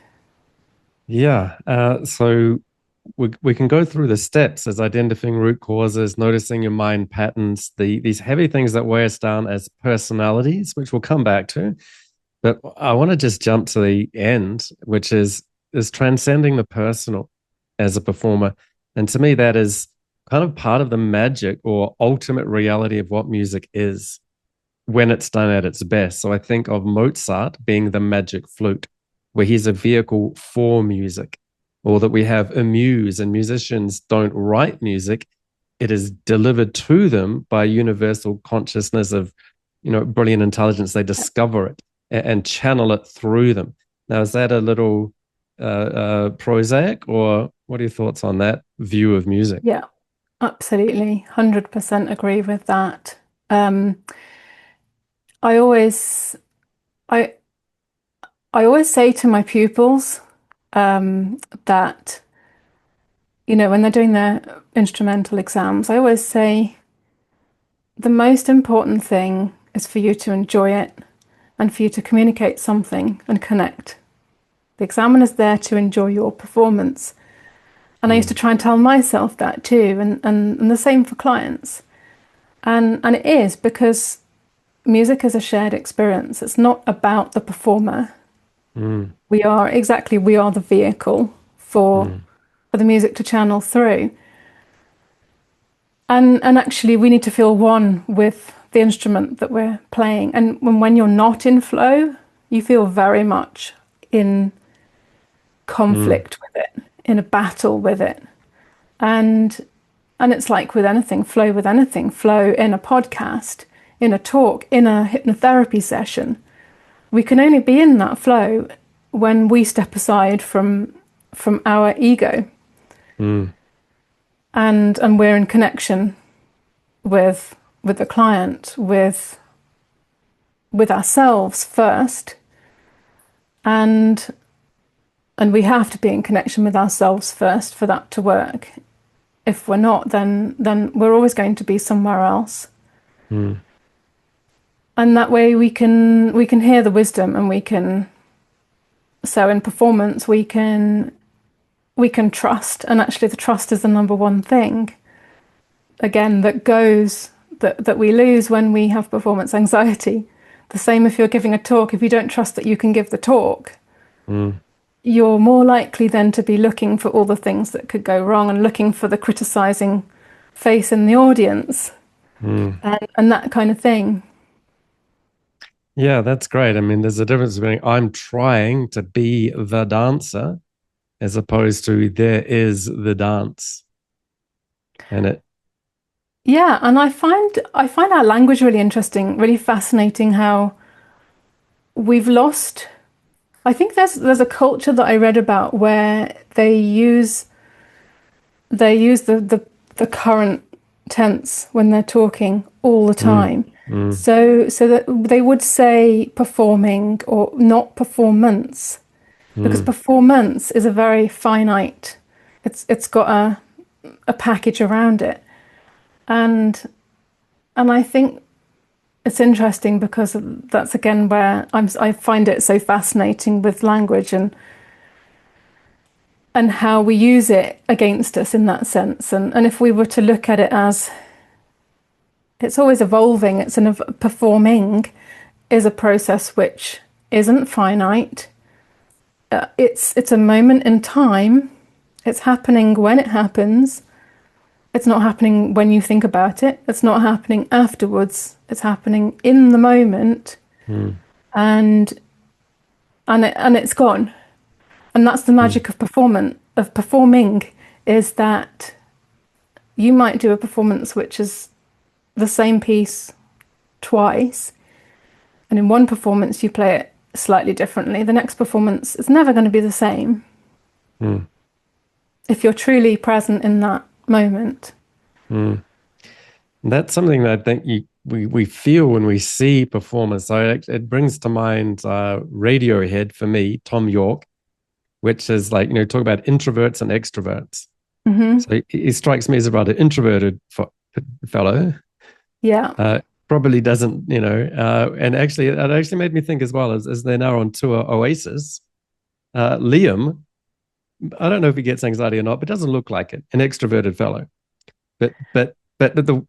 Yeah. So we can go through the steps as identifying root causes, noticing your mind patterns, these heavy things that weigh us down as personalities, which we'll come back to. But I want to just jump to the end, which is transcending the personal as a performer. And to me, that is kind of part of the magic or ultimate reality of what music is when it's done at its best. So I think of Mozart being the magic flute, where he's a vehicle for music, or that we have a muse, and musicians don't write music. It is delivered to them by universal consciousness of, brilliant intelligence. They discover it and channel it through them. Now, is that a little prosaic, or what are your thoughts on that view of music? Yeah, absolutely. 100% agree with that. I always say to my pupils that, when they're doing their instrumental exams, I always say the most important thing is for you to enjoy it and for you to communicate something and connect. The examiner's there to enjoy your performance. And I used to try and tell myself that too, and the same for clients. And it is because music is a shared experience. It's not about the performer. Mm, We are the vehicle for mm, the music to channel through. And actually we need to feel one with the instrument that we're playing. And when you're not in flow, you feel very much in mm, conflict with it, in a battle with it. And it's like with anything, flow in a podcast, in a talk, in a hypnotherapy session. We can only be in that flow when we step aside from our ego, mm, and we're in connection with the client, with ourselves first, and we have to be in connection with ourselves first for that to work. If we're not, then we're always going to be somewhere else. mm, And that way we can hear the wisdom, and we can, so in performance we can trust. And actually the trust is the number one thing, again, that we lose when we have performance anxiety. The same if you're giving a talk. If you don't trust that you can give the talk, mm, you're more likely then to be looking for all the things that could go wrong, and looking for the criticizing face in the audience, mm. and that kind of thing. Yeah, that's great. I mean, there's a difference between I'm trying to be the dancer as opposed to there is the dance. And it, Yeah, and I find our language really interesting, really fascinating. How we've lost. I think there's a culture that I read about where they use the current tense when they're talking all the mm, time. mm, So that they would say performing or not performance, because mm, performance is a very finite. It's got a package around it, and I think it's interesting because that's again where I find it so fascinating with language, and how we use it against us in that sense. And if we were to look at it as it's always evolving, performing is a process which isn't finite. It's a moment in time. It's happening when it happens. It's not happening when you think about it. It's not happening afterwards. It's happening in the moment, mm, and it's gone. And that's the mm, magic of performing, is that you might do a performance which is the same piece twice, and in one performance you play it slightly differently. The next performance is never going to be the same mm, if you're truly present in that moment. mm. That's something that I think we feel when we see performance. So it brings to mind Radiohead for me, Tom York, which is like, talk about introverts and extroverts. Hmm. So he strikes me as about an introverted fellow. Yeah. Probably doesn't, and actually, it actually made me think as well as they're now on tour Oasis. Liam, I don't know if he gets anxiety or not, but doesn't look like it. An extroverted fellow, but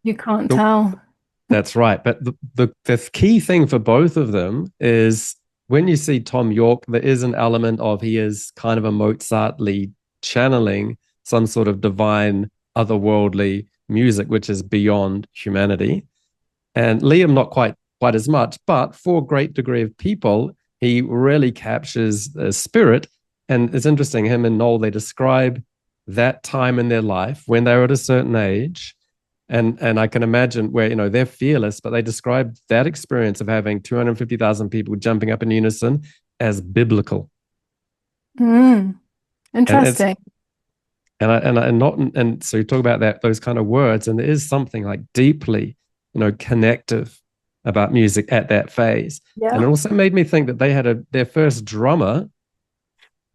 You can't the tell. that's right. But the key thing for both of them is when you see Tom York, there is an element of he is kind of a Mozart-ly channeling some sort of divine, otherworldly music, which is beyond humanity. And Liam, not quite as much, but for a great degree of people, he really captures the spirit. And it's interesting, him and Noel, they describe that time in their life when they were at a certain age. And I can imagine where, they're fearless, but they describe that experience of having 250,000 people jumping up in unison as biblical. Mm, And it's interesting. and not and so you talk about those kind of words, and there is something like deeply, connective about music at that phase. And Yeah. it also made me think that they had their first drummer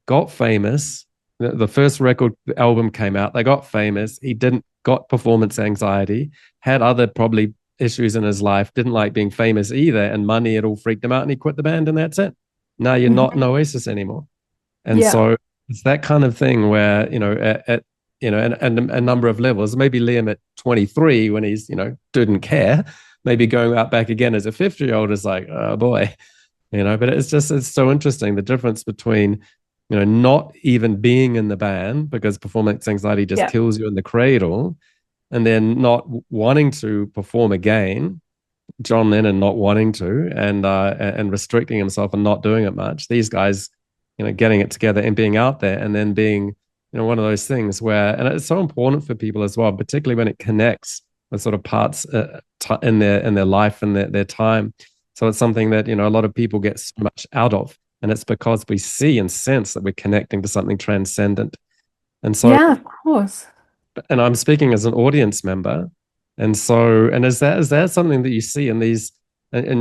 got famous. The first record album came out, they got famous. He didn't got performance anxiety, had other probably issues in his life, didn't like being famous either, and money, it all freaked him out, and he quit the band, and that's it. Now you're not Hmm. an Oasis anymore. And Yeah. so it's that kind of thing where, at and a number of levels, maybe Liam at 23 when he's, didn't care, maybe going out back again as a 50-year-old is like, oh boy, but it's so interesting, the difference between, not even being in the band because performance anxiety just Yeah. kills you in the cradle, and then not wanting to perform again, John Lennon not wanting to, and restricting himself and not doing it much. These guys, getting it together and being out there, and then being, one of those things where, and it's so important for people as well, particularly when it connects with sort of parts in their life and their time. So it's something that, a lot of people get so much out of, and it's because we see and sense that we're connecting to something transcendent. And so, Yeah, of course. and I'm speaking as an audience member. And so, and is that something that you see in these, and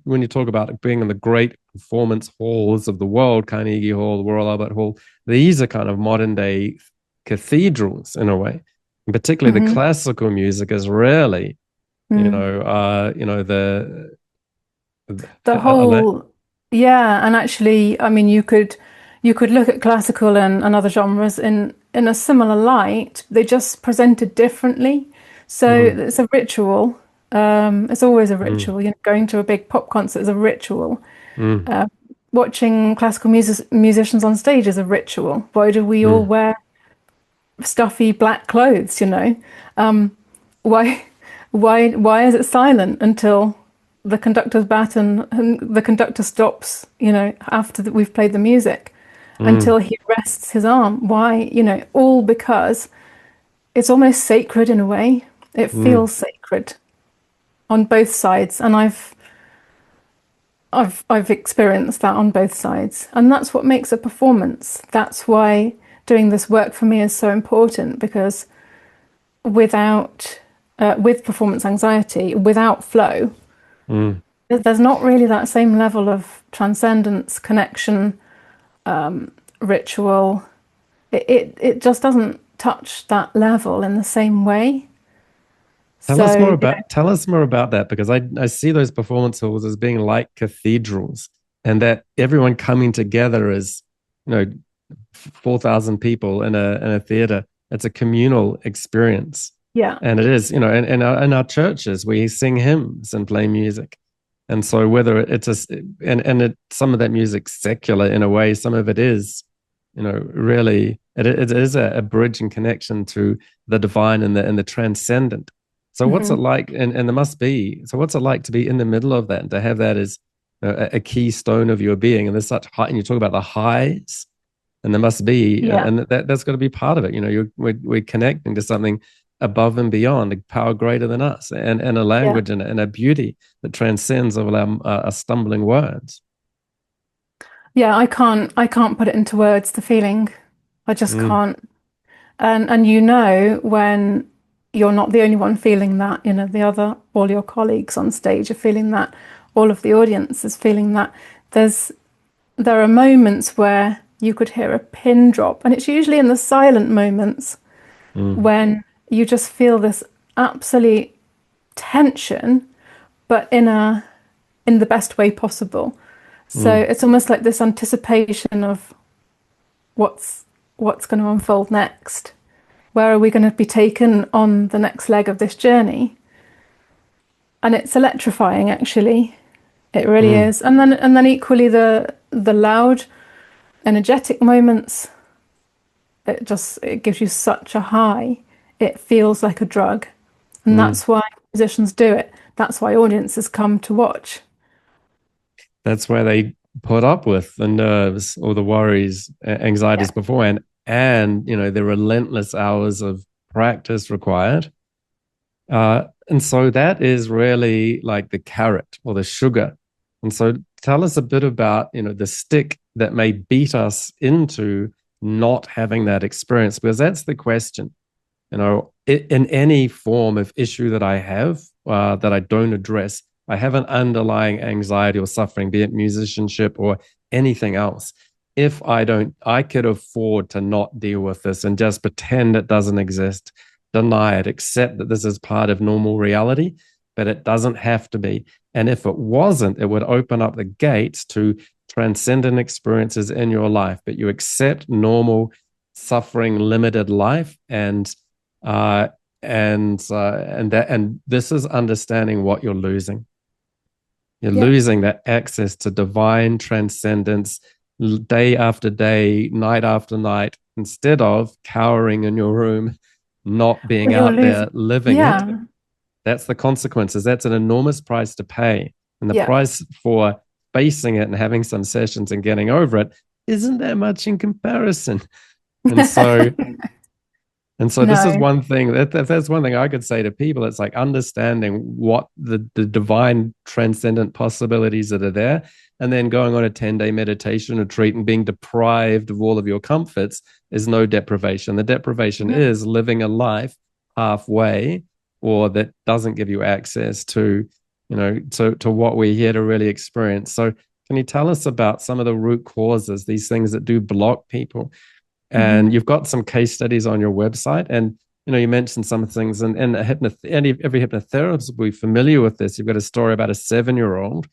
when you talk about being in the great performance halls of the world, Carnegie Hall, the Royal Albert Hall, these are kind of modern day cathedrals in a way. And particularly the classical music is really, the whole, yeah. And actually, I mean, you could look at classical and other genres in a similar light. They just presented differently. So it's a ritual. It's always a ritual. Going to a big pop concert is a ritual. Watching classical musicians on stage is a ritual. Why do we all wear stuffy black clothes? Why is it silent until the conductor's baton and the conductor stops? After we've played the music, until he rests his arm. Why? All because it's almost sacred in a way. It feels sacred on both sides, and I've experienced that on both sides, and that's what makes a performance. That's why doing this work for me is so important, because with performance anxiety, without flow, there's not really that same level of transcendence, connection, ritual. It just doesn't touch that level in the same way. Tell us more about that, because I see those performance halls as being like cathedrals, and that everyone coming together as 4,000 people in a theater. It's a communal experience. Yeah. And it is, in our churches, we sing hymns and play music. And so whether it's some of that music's secular in a way, some of it is, really, it is a bridge and connection to the divine and the transcendent. So what's it like? And there must be. So what's it like to be in the middle of that and to have that as a keystone of your being? And there's such high, and you talk about the highs, and there must be, and that's got to be part of it. We're connecting to something above and beyond, a power greater than us, and a language and a beauty that transcends all our stumbling words. Yeah, I can't put it into words, the feeling. I just can't. And when you're not the only one feeling that, all your colleagues on stage are feeling that, all of the audience is feeling that. There are moments where you could hear a pin drop, and it's usually in the silent moments when you just feel this absolute tension, but in the best way possible. So it's almost like this anticipation of what's going to unfold next. Where are we going to be taken on the next leg of this journey? And it's electrifying, actually. It really is. And then equally the loud, energetic moments. It gives you such a high. It feels like a drug, and that's why musicians do it. That's why audiences come to watch. That's why they put up with the nerves or the worries, anxieties beforehand. And, the relentless hours of practice required. And so that is really like the carrot or the sugar. And so tell us a bit about, the stick that may beat us into not having that experience, because that's the question. In any form of issue that I have, that I don't address, I have an underlying anxiety or suffering, be it musicianship or anything else. If I could afford to not deal with this and just pretend it doesn't exist, deny it, accept that this is part of normal reality, but it doesn't have to be. And if it wasn't, it would open up the gates to transcendent experiences in your life. But you accept normal, suffering, limited life, and and this is understanding what you're losing. You're Yeah. losing that access to divine transcendence day after day, night after night, instead of cowering in your room, not being But you're out there losing. living it. Yeah. That's the consequences. That's an enormous price to pay. And the Yeah. price for facing it and having some sessions and getting over it isn't that much in comparison. And so this is No. one thing that's one thing I could say to people. It's like understanding what the divine transcendent possibilities that are there, and then going on a 10-day meditation retreat and being deprived of all of your comforts is no deprivation. The deprivation is living a life halfway, or that doesn't give you access to, to what we're here to really experience. So can you tell us about some of the root causes, these things that do block people? And you've got some case studies on your website, and you mentioned some things, and every hypnotherapist will be familiar with this. You've got a story about a 7-year-old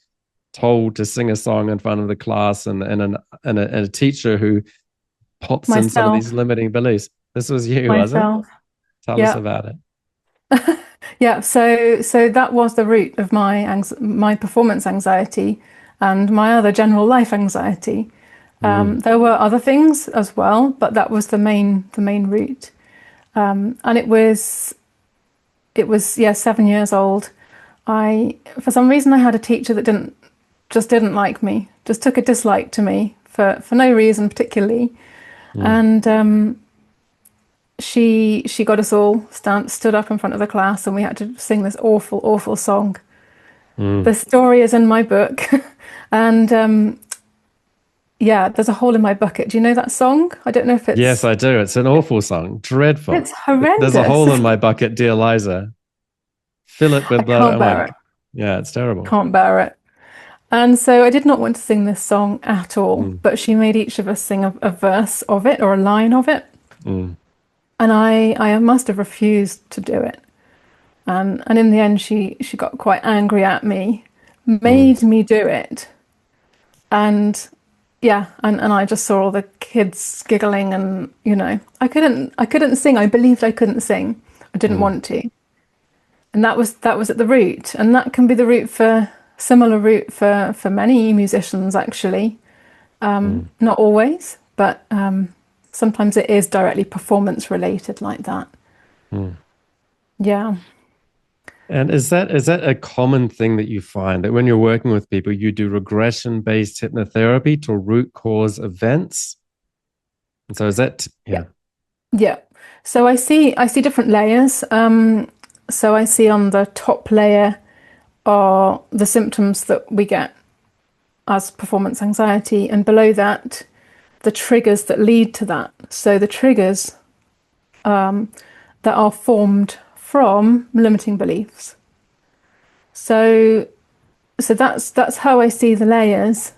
told to sing a song in front of the class, and a teacher who pops in some of these limiting beliefs. This was you, was it? Tell us about it. Yeah, so that was the root of my performance anxiety and my other general life anxiety. There were other things as well, but that was the main root. And it was 7 years old. For some reason I had a teacher that didn't like me, just took a dislike to me for no reason particularly. And she got us all stood up in front of the class, and we had to sing this awful song. The story is in my book. And yeah, there's a hole in my bucket. Do you know that song? I don't know if it's... Yes, I do. It's an awful song. Dreadful. It's horrendous. There's a hole in my bucket, dear Liza. Fill it with... I can't bear it. Yeah, it's terrible. Can't bear it. And so I did not want to sing this song at all, but she made each of us sing a verse of it or a line of it. And I must have refused to do it. And in the end, she got quite angry at me, made me do it. And... yeah, and I just saw all the kids giggling, and I couldn't sing. I believed I couldn't sing. I didn't want to, and that was at the root. And that can be the similar root for many musicians actually. Not always, but sometimes it is directly performance related like that. Yeah. And is that a common thing that you find, that when you're working with people, you do regression-based hypnotherapy to root cause events? And so is that... Yeah. So I see different layers. So I see on the top layer are the symptoms that we get as performance anxiety, and below that, the triggers that lead to that. So the triggers that are formed from limiting beliefs. So that's how I see the layers.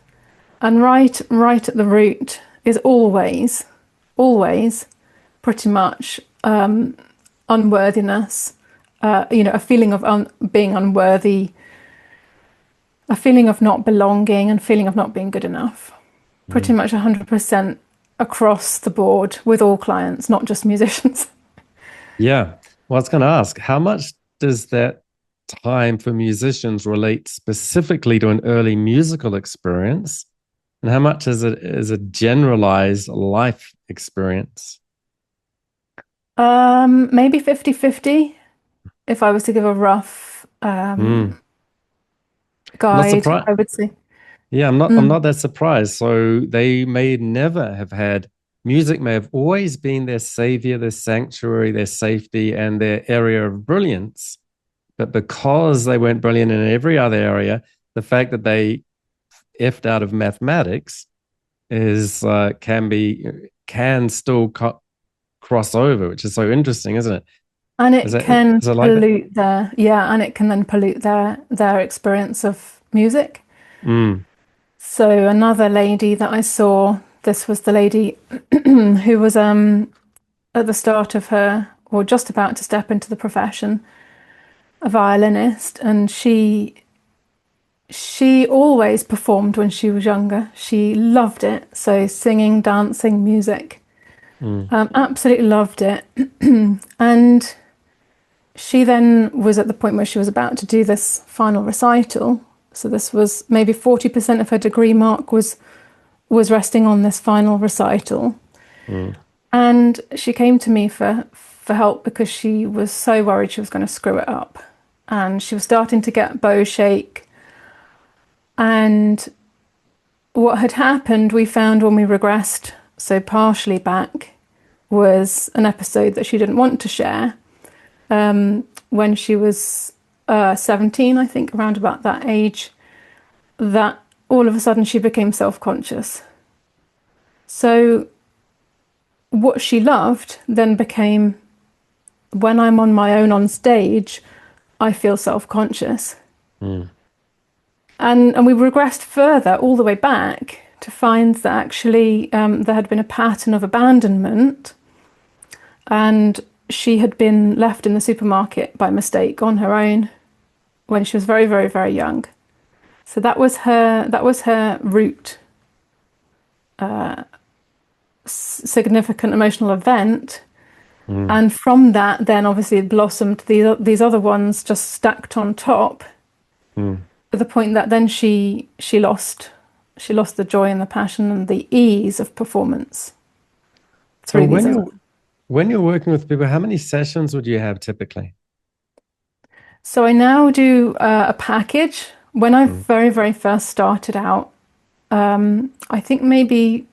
And right at the root is always pretty much unworthiness, a feeling of being unworthy, a feeling of not belonging, and feeling of not being good enough. Pretty much 100% across the board with all clients, not just musicians. Yeah. Well, I was going to ask, how much does that time for musicians relate specifically to an early musical experience, and how much is a generalized life experience? Maybe 50-50, if I was to give a rough guide, I would say. Yeah, I'm not that surprised. So they may never have had... music may have always been their savior, their sanctuary, their safety, and their area of brilliance. But because they weren't brilliant in every other area, the fact that they effed out of mathematics can still cross over, which is so interesting, isn't it? And it can pollute and it can then pollute their experience of music. So another lady that I saw, this was the lady who was at the start of her, or just about to step into the profession, a violinist, and she always performed when she was younger. She loved it. So singing, dancing, music, absolutely loved it. And she then was at the point where she was about to do this final recital. So this was maybe 40% of her degree mark was resting on this final recital. And she came to me for help because she was so worried she was going to screw it up. And she was starting to get bow shake. And what had happened, we found when we regressed so partially back, was an episode that she didn't want to share. When she was 17, I think, around about that age, that all of a sudden she became self-conscious. So what she loved then became, when I'm on my own on stage, I feel self-conscious. And we regressed further all the way back to find that actually there had been a pattern of abandonment, and she had been left in the supermarket by mistake on her own when she was very, very, very young. So that was her root significant emotional event. And from that, then obviously it blossomed these other ones just stacked on top, to the point that then she lost the joy and the passion and the ease of performance. So when you're working with people, how many sessions would you have typically? So I now do a package. When I very, very first started out, I think maybe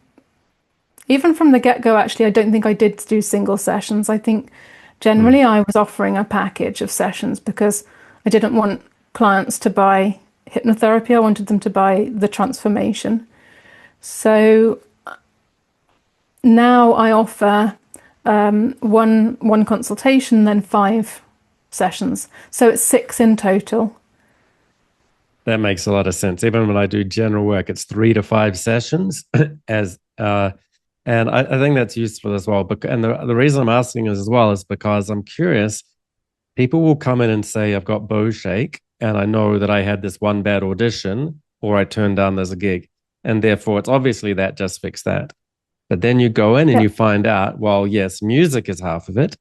even from the get-go, actually, I don't think I did do single sessions. I think generally I was offering a package of sessions because I didn't want clients to buy hypnotherapy. I wanted them to buy the transformation. So now I offer one consultation, then 5 sessions. So it's 6 in total. That makes a lot of sense. Even when I do general work, it's 3 to 5 sessions and I think that's useful as well. And the reason I'm asking is as well is because I'm curious. People will come in and say, I've got bow shake, and I know that I had this one bad audition, or I turned down this gig. And therefore, it's obviously that just fixed that. But then you go in and you find out, well, yes, music is half of it,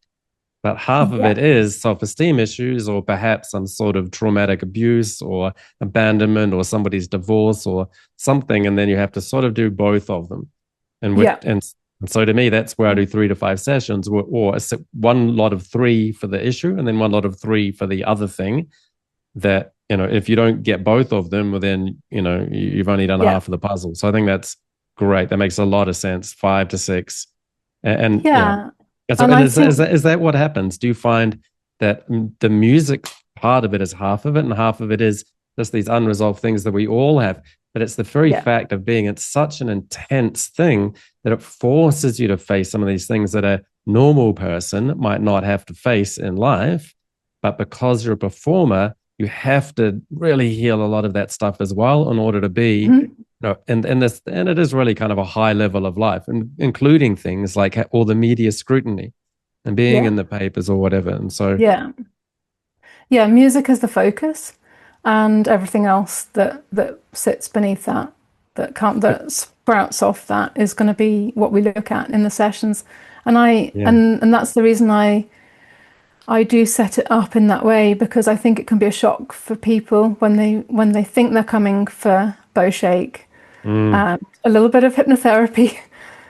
but half of it is self-esteem issues, or perhaps some sort of traumatic abuse or abandonment or somebody's divorce or something. And then you have to sort of do both of them. And so to me, that's where I do 3 to 5 sessions, or one lot of 3 for the issue, and then one lot of 3 for the other thing. That, if you don't get both of them, well, then, you've only done half of the puzzle. So I think that's great. That makes a lot of sense. 5 to 6. And is that what happens? Do you find that the music part of it is half of it, and half of it is just these unresolved things that we all have? But it's the very fact of being it's such an intense thing that it forces you to face some of these things that a normal person might not have to face in life. But because you're a performer, you have to really heal a lot of that stuff as well in order to be, and it is really kind of a high level of life, and including things like all the media scrutiny and being in the papers or whatever. And so music is the focus, and everything else that sits beneath that sprouts off that is going to be what we look at in the sessions. And and that's the reason I do set it up in that way, because I think it can be a shock for people when they think they're coming for bow shake and a little bit of hypnotherapy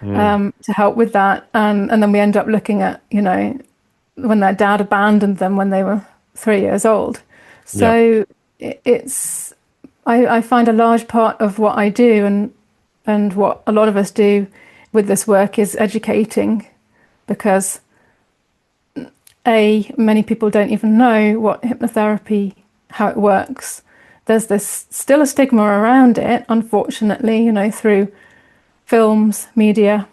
to help with that, and then we end up looking at when their dad abandoned them when they were 3 years old. So I find a large part of what I do and what a lot of us do with this work is educating, because many people don't even know what hypnotherapy, how it works. There's still a stigma around it, unfortunately, through films, media,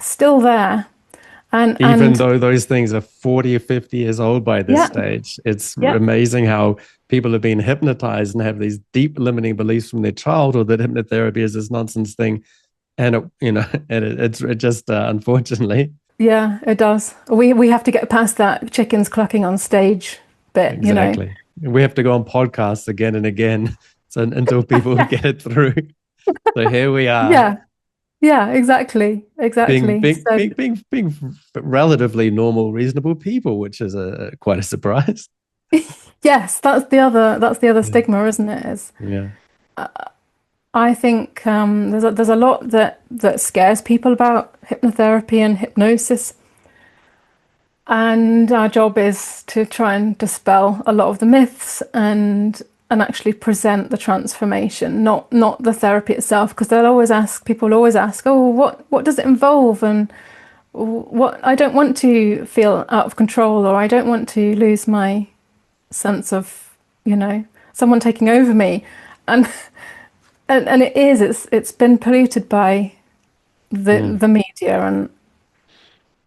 still there. And even though those things are 40 or 50 years old by this stage, it's amazing how people have been hypnotized and have these deep limiting beliefs from their childhood that hypnotherapy is this nonsense thing. And, it just, unfortunately. Yeah, it does. We have to get past that chickens clucking on stage bit, Exactly. We have to go on podcasts again and again until people get it through. So here we are. Yeah, exactly. being Exactly. being So being being, being relatively normal, reasonable people, which is quite a surprise. yes, that's the other Yeah. stigma, isn't it? Is Yeah. I think there's a lot that scares people about hypnotherapy and hypnosis, and our job is to try and dispel a lot of the myths and actually present the transformation, not the therapy itself, because people always ask, oh, what does it involve, and what I don't want to feel out of control, or I don't want to lose my sense of, someone taking over me, and and it's been polluted by Mm. the media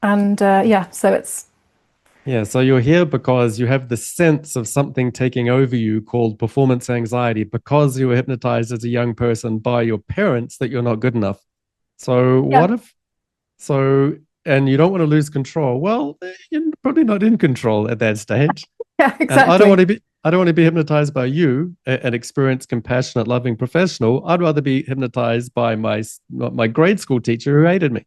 and yeah, so it's Yeah, so you're here because you have the sense of something taking over you called performance anxiety because you were hypnotized as a young person by your parents that you're not good enough. So yeah, what if so and you don't want to lose control? Well, you're probably not in control at that stage. yeah, And exactly. I don't want to be hypnotized by you, an experienced, compassionate, loving professional. I'd rather be hypnotized by my grade school teacher who hated me.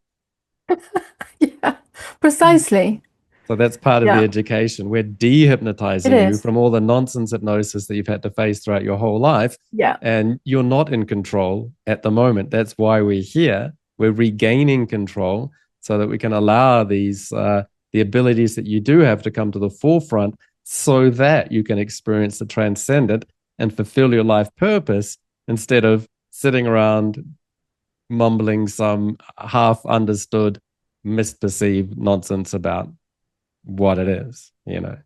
Yeah, precisely. So that's part of the Yeah, education. We're it dehypnotizing you is. from all the nonsense hypnosis that you've had to face throughout your whole life. Yeah. And you're not in control at the moment. That's why we're here. We're regaining control so that we can allow the abilities that you do have to come to the forefront so that you can experience the transcendent and fulfill your life purpose instead of sitting around mumbling some half understood, misperceived nonsense about what it is, you know.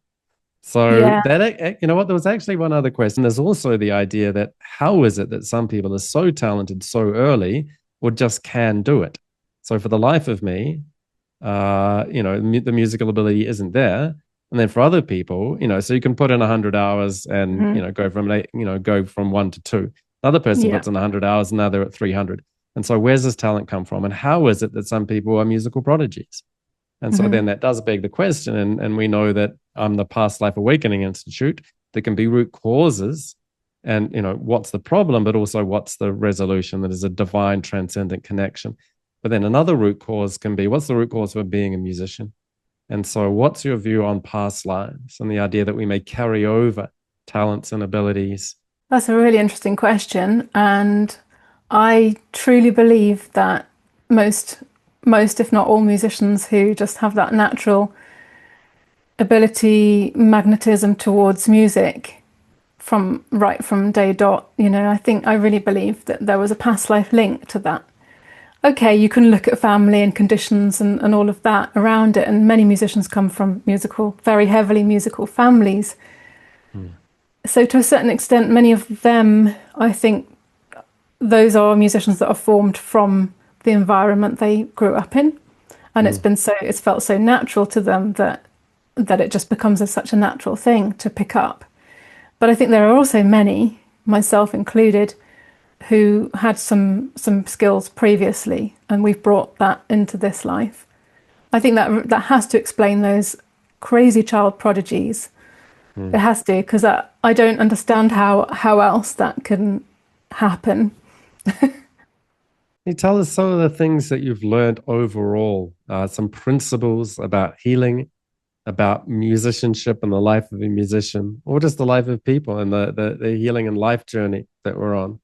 So Yeah. that you know what, there was actually one other question. There's also the idea that how is it that some people are so talented so early or just can do it? So for the life of me, the musical ability isn't there. And then for other people, so you can put in 100 hours and Mhm. go from 1 to 2. The other person Yeah. puts in 100 hours and now they're at 300. And so where's this talent come from? And how is it that some people are musical prodigies? And so Mhm. then that does beg the question. And we know that the Past Life Awakening Institute, there can be root causes and, what's the problem, but also what's the resolution that is a divine transcendent connection. But then another root cause can be what's the root cause for being a musician? And so what's your view on past lives and the idea that we may carry over talents and abilities? That's a really interesting question, and I truly believe that most most if not all musicians who just have that natural ability, magnetism towards music from right from day dot, I really believe that there was a past life link to that. Okay, you can look at family and conditions and all of that around it, and many musicians come from very heavily musical families. Hmm. So to a certain extent, many of them, I think, those are musicians that are formed from the environment they grew up in, and Hmm. it's felt so natural to them that it just becomes such a natural thing to pick up. But I think there are also many, myself included, who had some skills previously, and we've brought that into this life. I think that has to explain those crazy child prodigies. Hmm. It has to, because I don't understand how else that can happen. Can you tell us some of the things that you've learned overall, some principles about healing, about musicianship and the life of a musician, or just the life of people and the healing and life journey that we're on?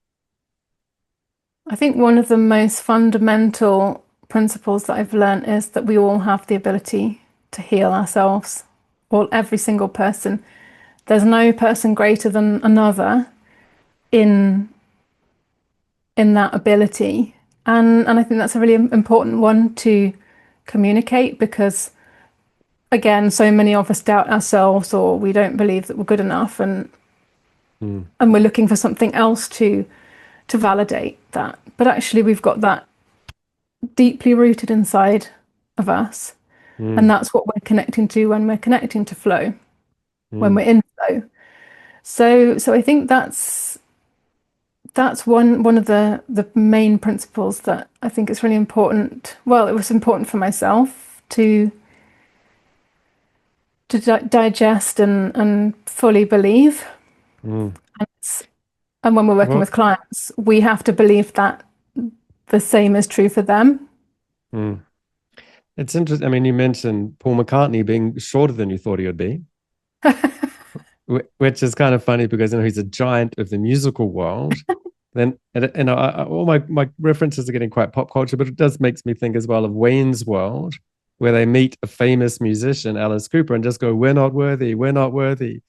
I think one of the most fundamental principles that I've learned is that we all have the ability to heal ourselves. Every single person. There's no person greater than another in that ability. And I think that's a really important one to communicate, because again, so many of us doubt ourselves, or we don't believe that we're good enough, Mm, and we're looking for something else to validate that. But actually we've got that deeply rooted inside of us. And mm, that's what we're connecting to when we're connecting to flow, when mm, we're in flow. So I think that's one of the main principles that I think is really important. Well, it was important for myself to digest and fully believe. mm. And when we're working Well, with clients, we have to believe that the same is true for them. Mm. It's interesting. I mean, you mentioned Paul McCartney being shorter than you thought he would be, which is kind of funny because he's a giant of the musical world. Then, all my references are getting quite pop culture, but it does makes me think as well of Wayne's World, where they meet a famous musician, Alice Cooper, and just go, "We're not worthy, we're not worthy,"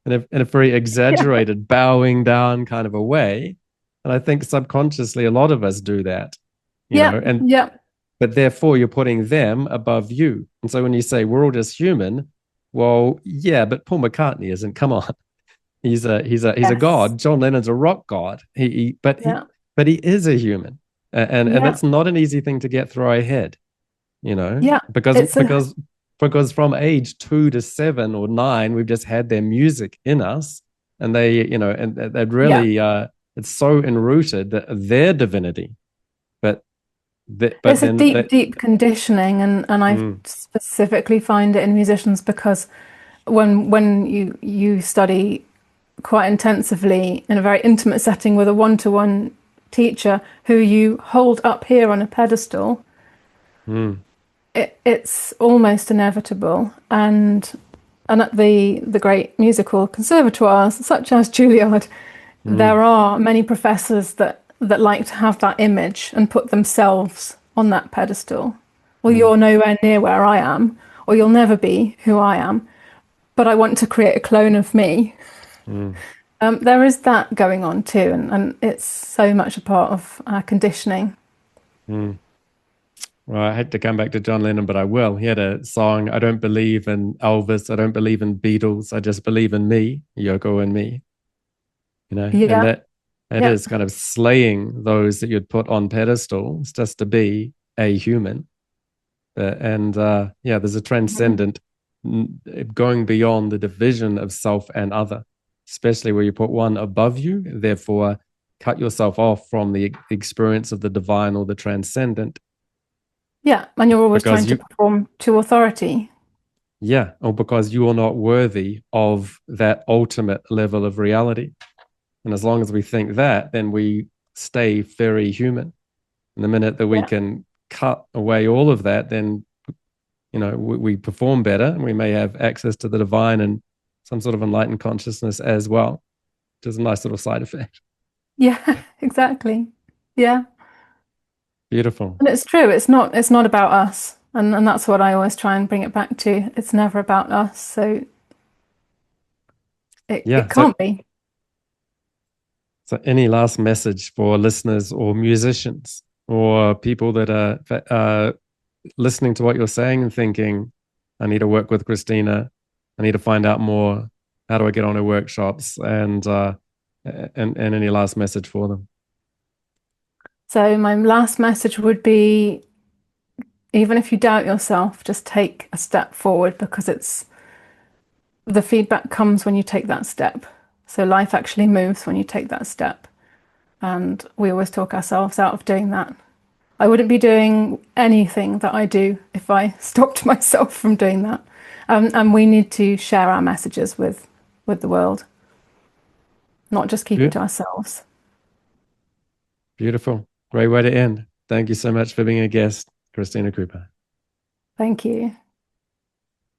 in a very exaggerated, bowing down kind of a way. And I think subconsciously, a lot of us do that, Yeah, and yeah, but therefore you're putting them above you. And so when you say we're all just human, well, yeah, but Paul McCartney isn't. Come on. He's a yes, god. John Lennon's a rock god. yeah, But he is a human, and yeah, that's not an easy thing to get through our head, yeah. because It's a from age 2 to 7 or 9, we've just had their music in us, and and they'd yeah. really it's so enrooted that their divinity, but It's a then deep, deep conditioning, and I mm, specifically find it in musicians because when you study quite intensively in a very intimate setting with a one-to-one teacher who you hold up here on a pedestal, mm, it's almost inevitable. And at the great musical conservatoires, such as Juilliard, mm, there are many professors that like to have that image and put themselves on that pedestal. Well, mm, you're nowhere near where I am, or you'll never be who I am, but I want to create a clone of me. mm, There is that going on too, and it's so much a part of our conditioning. mm. Well, I hate to come back to John Lennon, but I will. He had a song, "I don't believe in Elvis, I don't believe in Beatles, I just believe in me, Yoko and me," and Yeah, that yeah, is kind of slaying those that you'd put on pedestals just to be a human. And yeah, there's a transcendent going beyond the division of self and other, especially where you put one above you, therefore cut yourself off from the experience of the divine or the transcendent yeah. And you're always because trying to you, perform to authority. yeah, or because you are not worthy of that ultimate level of reality. And as long as we think that, then we stay very human. And the minute that we Yeah, can cut away all of that, then we perform better, and we may have access to the divine and some sort of enlightened consciousness as well, which is a nice little side effect. yeah, exactly. Yeah. Beautiful. And it's true, it's not about us. And that's what I always try and bring it back to. It's never about us. So it Yeah. So, can't be. so any last message for listeners or musicians or people that are listening to what you're saying and thinking, I need to work with Christina. I need to find out more. How do I get on her workshops? And any last message for them? So my last message would be even if you doubt yourself, just take a step forward because it's the feedback comes when you take that step. So life actually moves when you take that step. And we always talk ourselves out of doing that. I wouldn't be doing anything that I do if I stopped myself from doing that. And we need to share our messages with the world, not just keep it to ourselves. Beautiful. Great way to end. Thank you so much for being a guest, Christina Cooper. Thank you.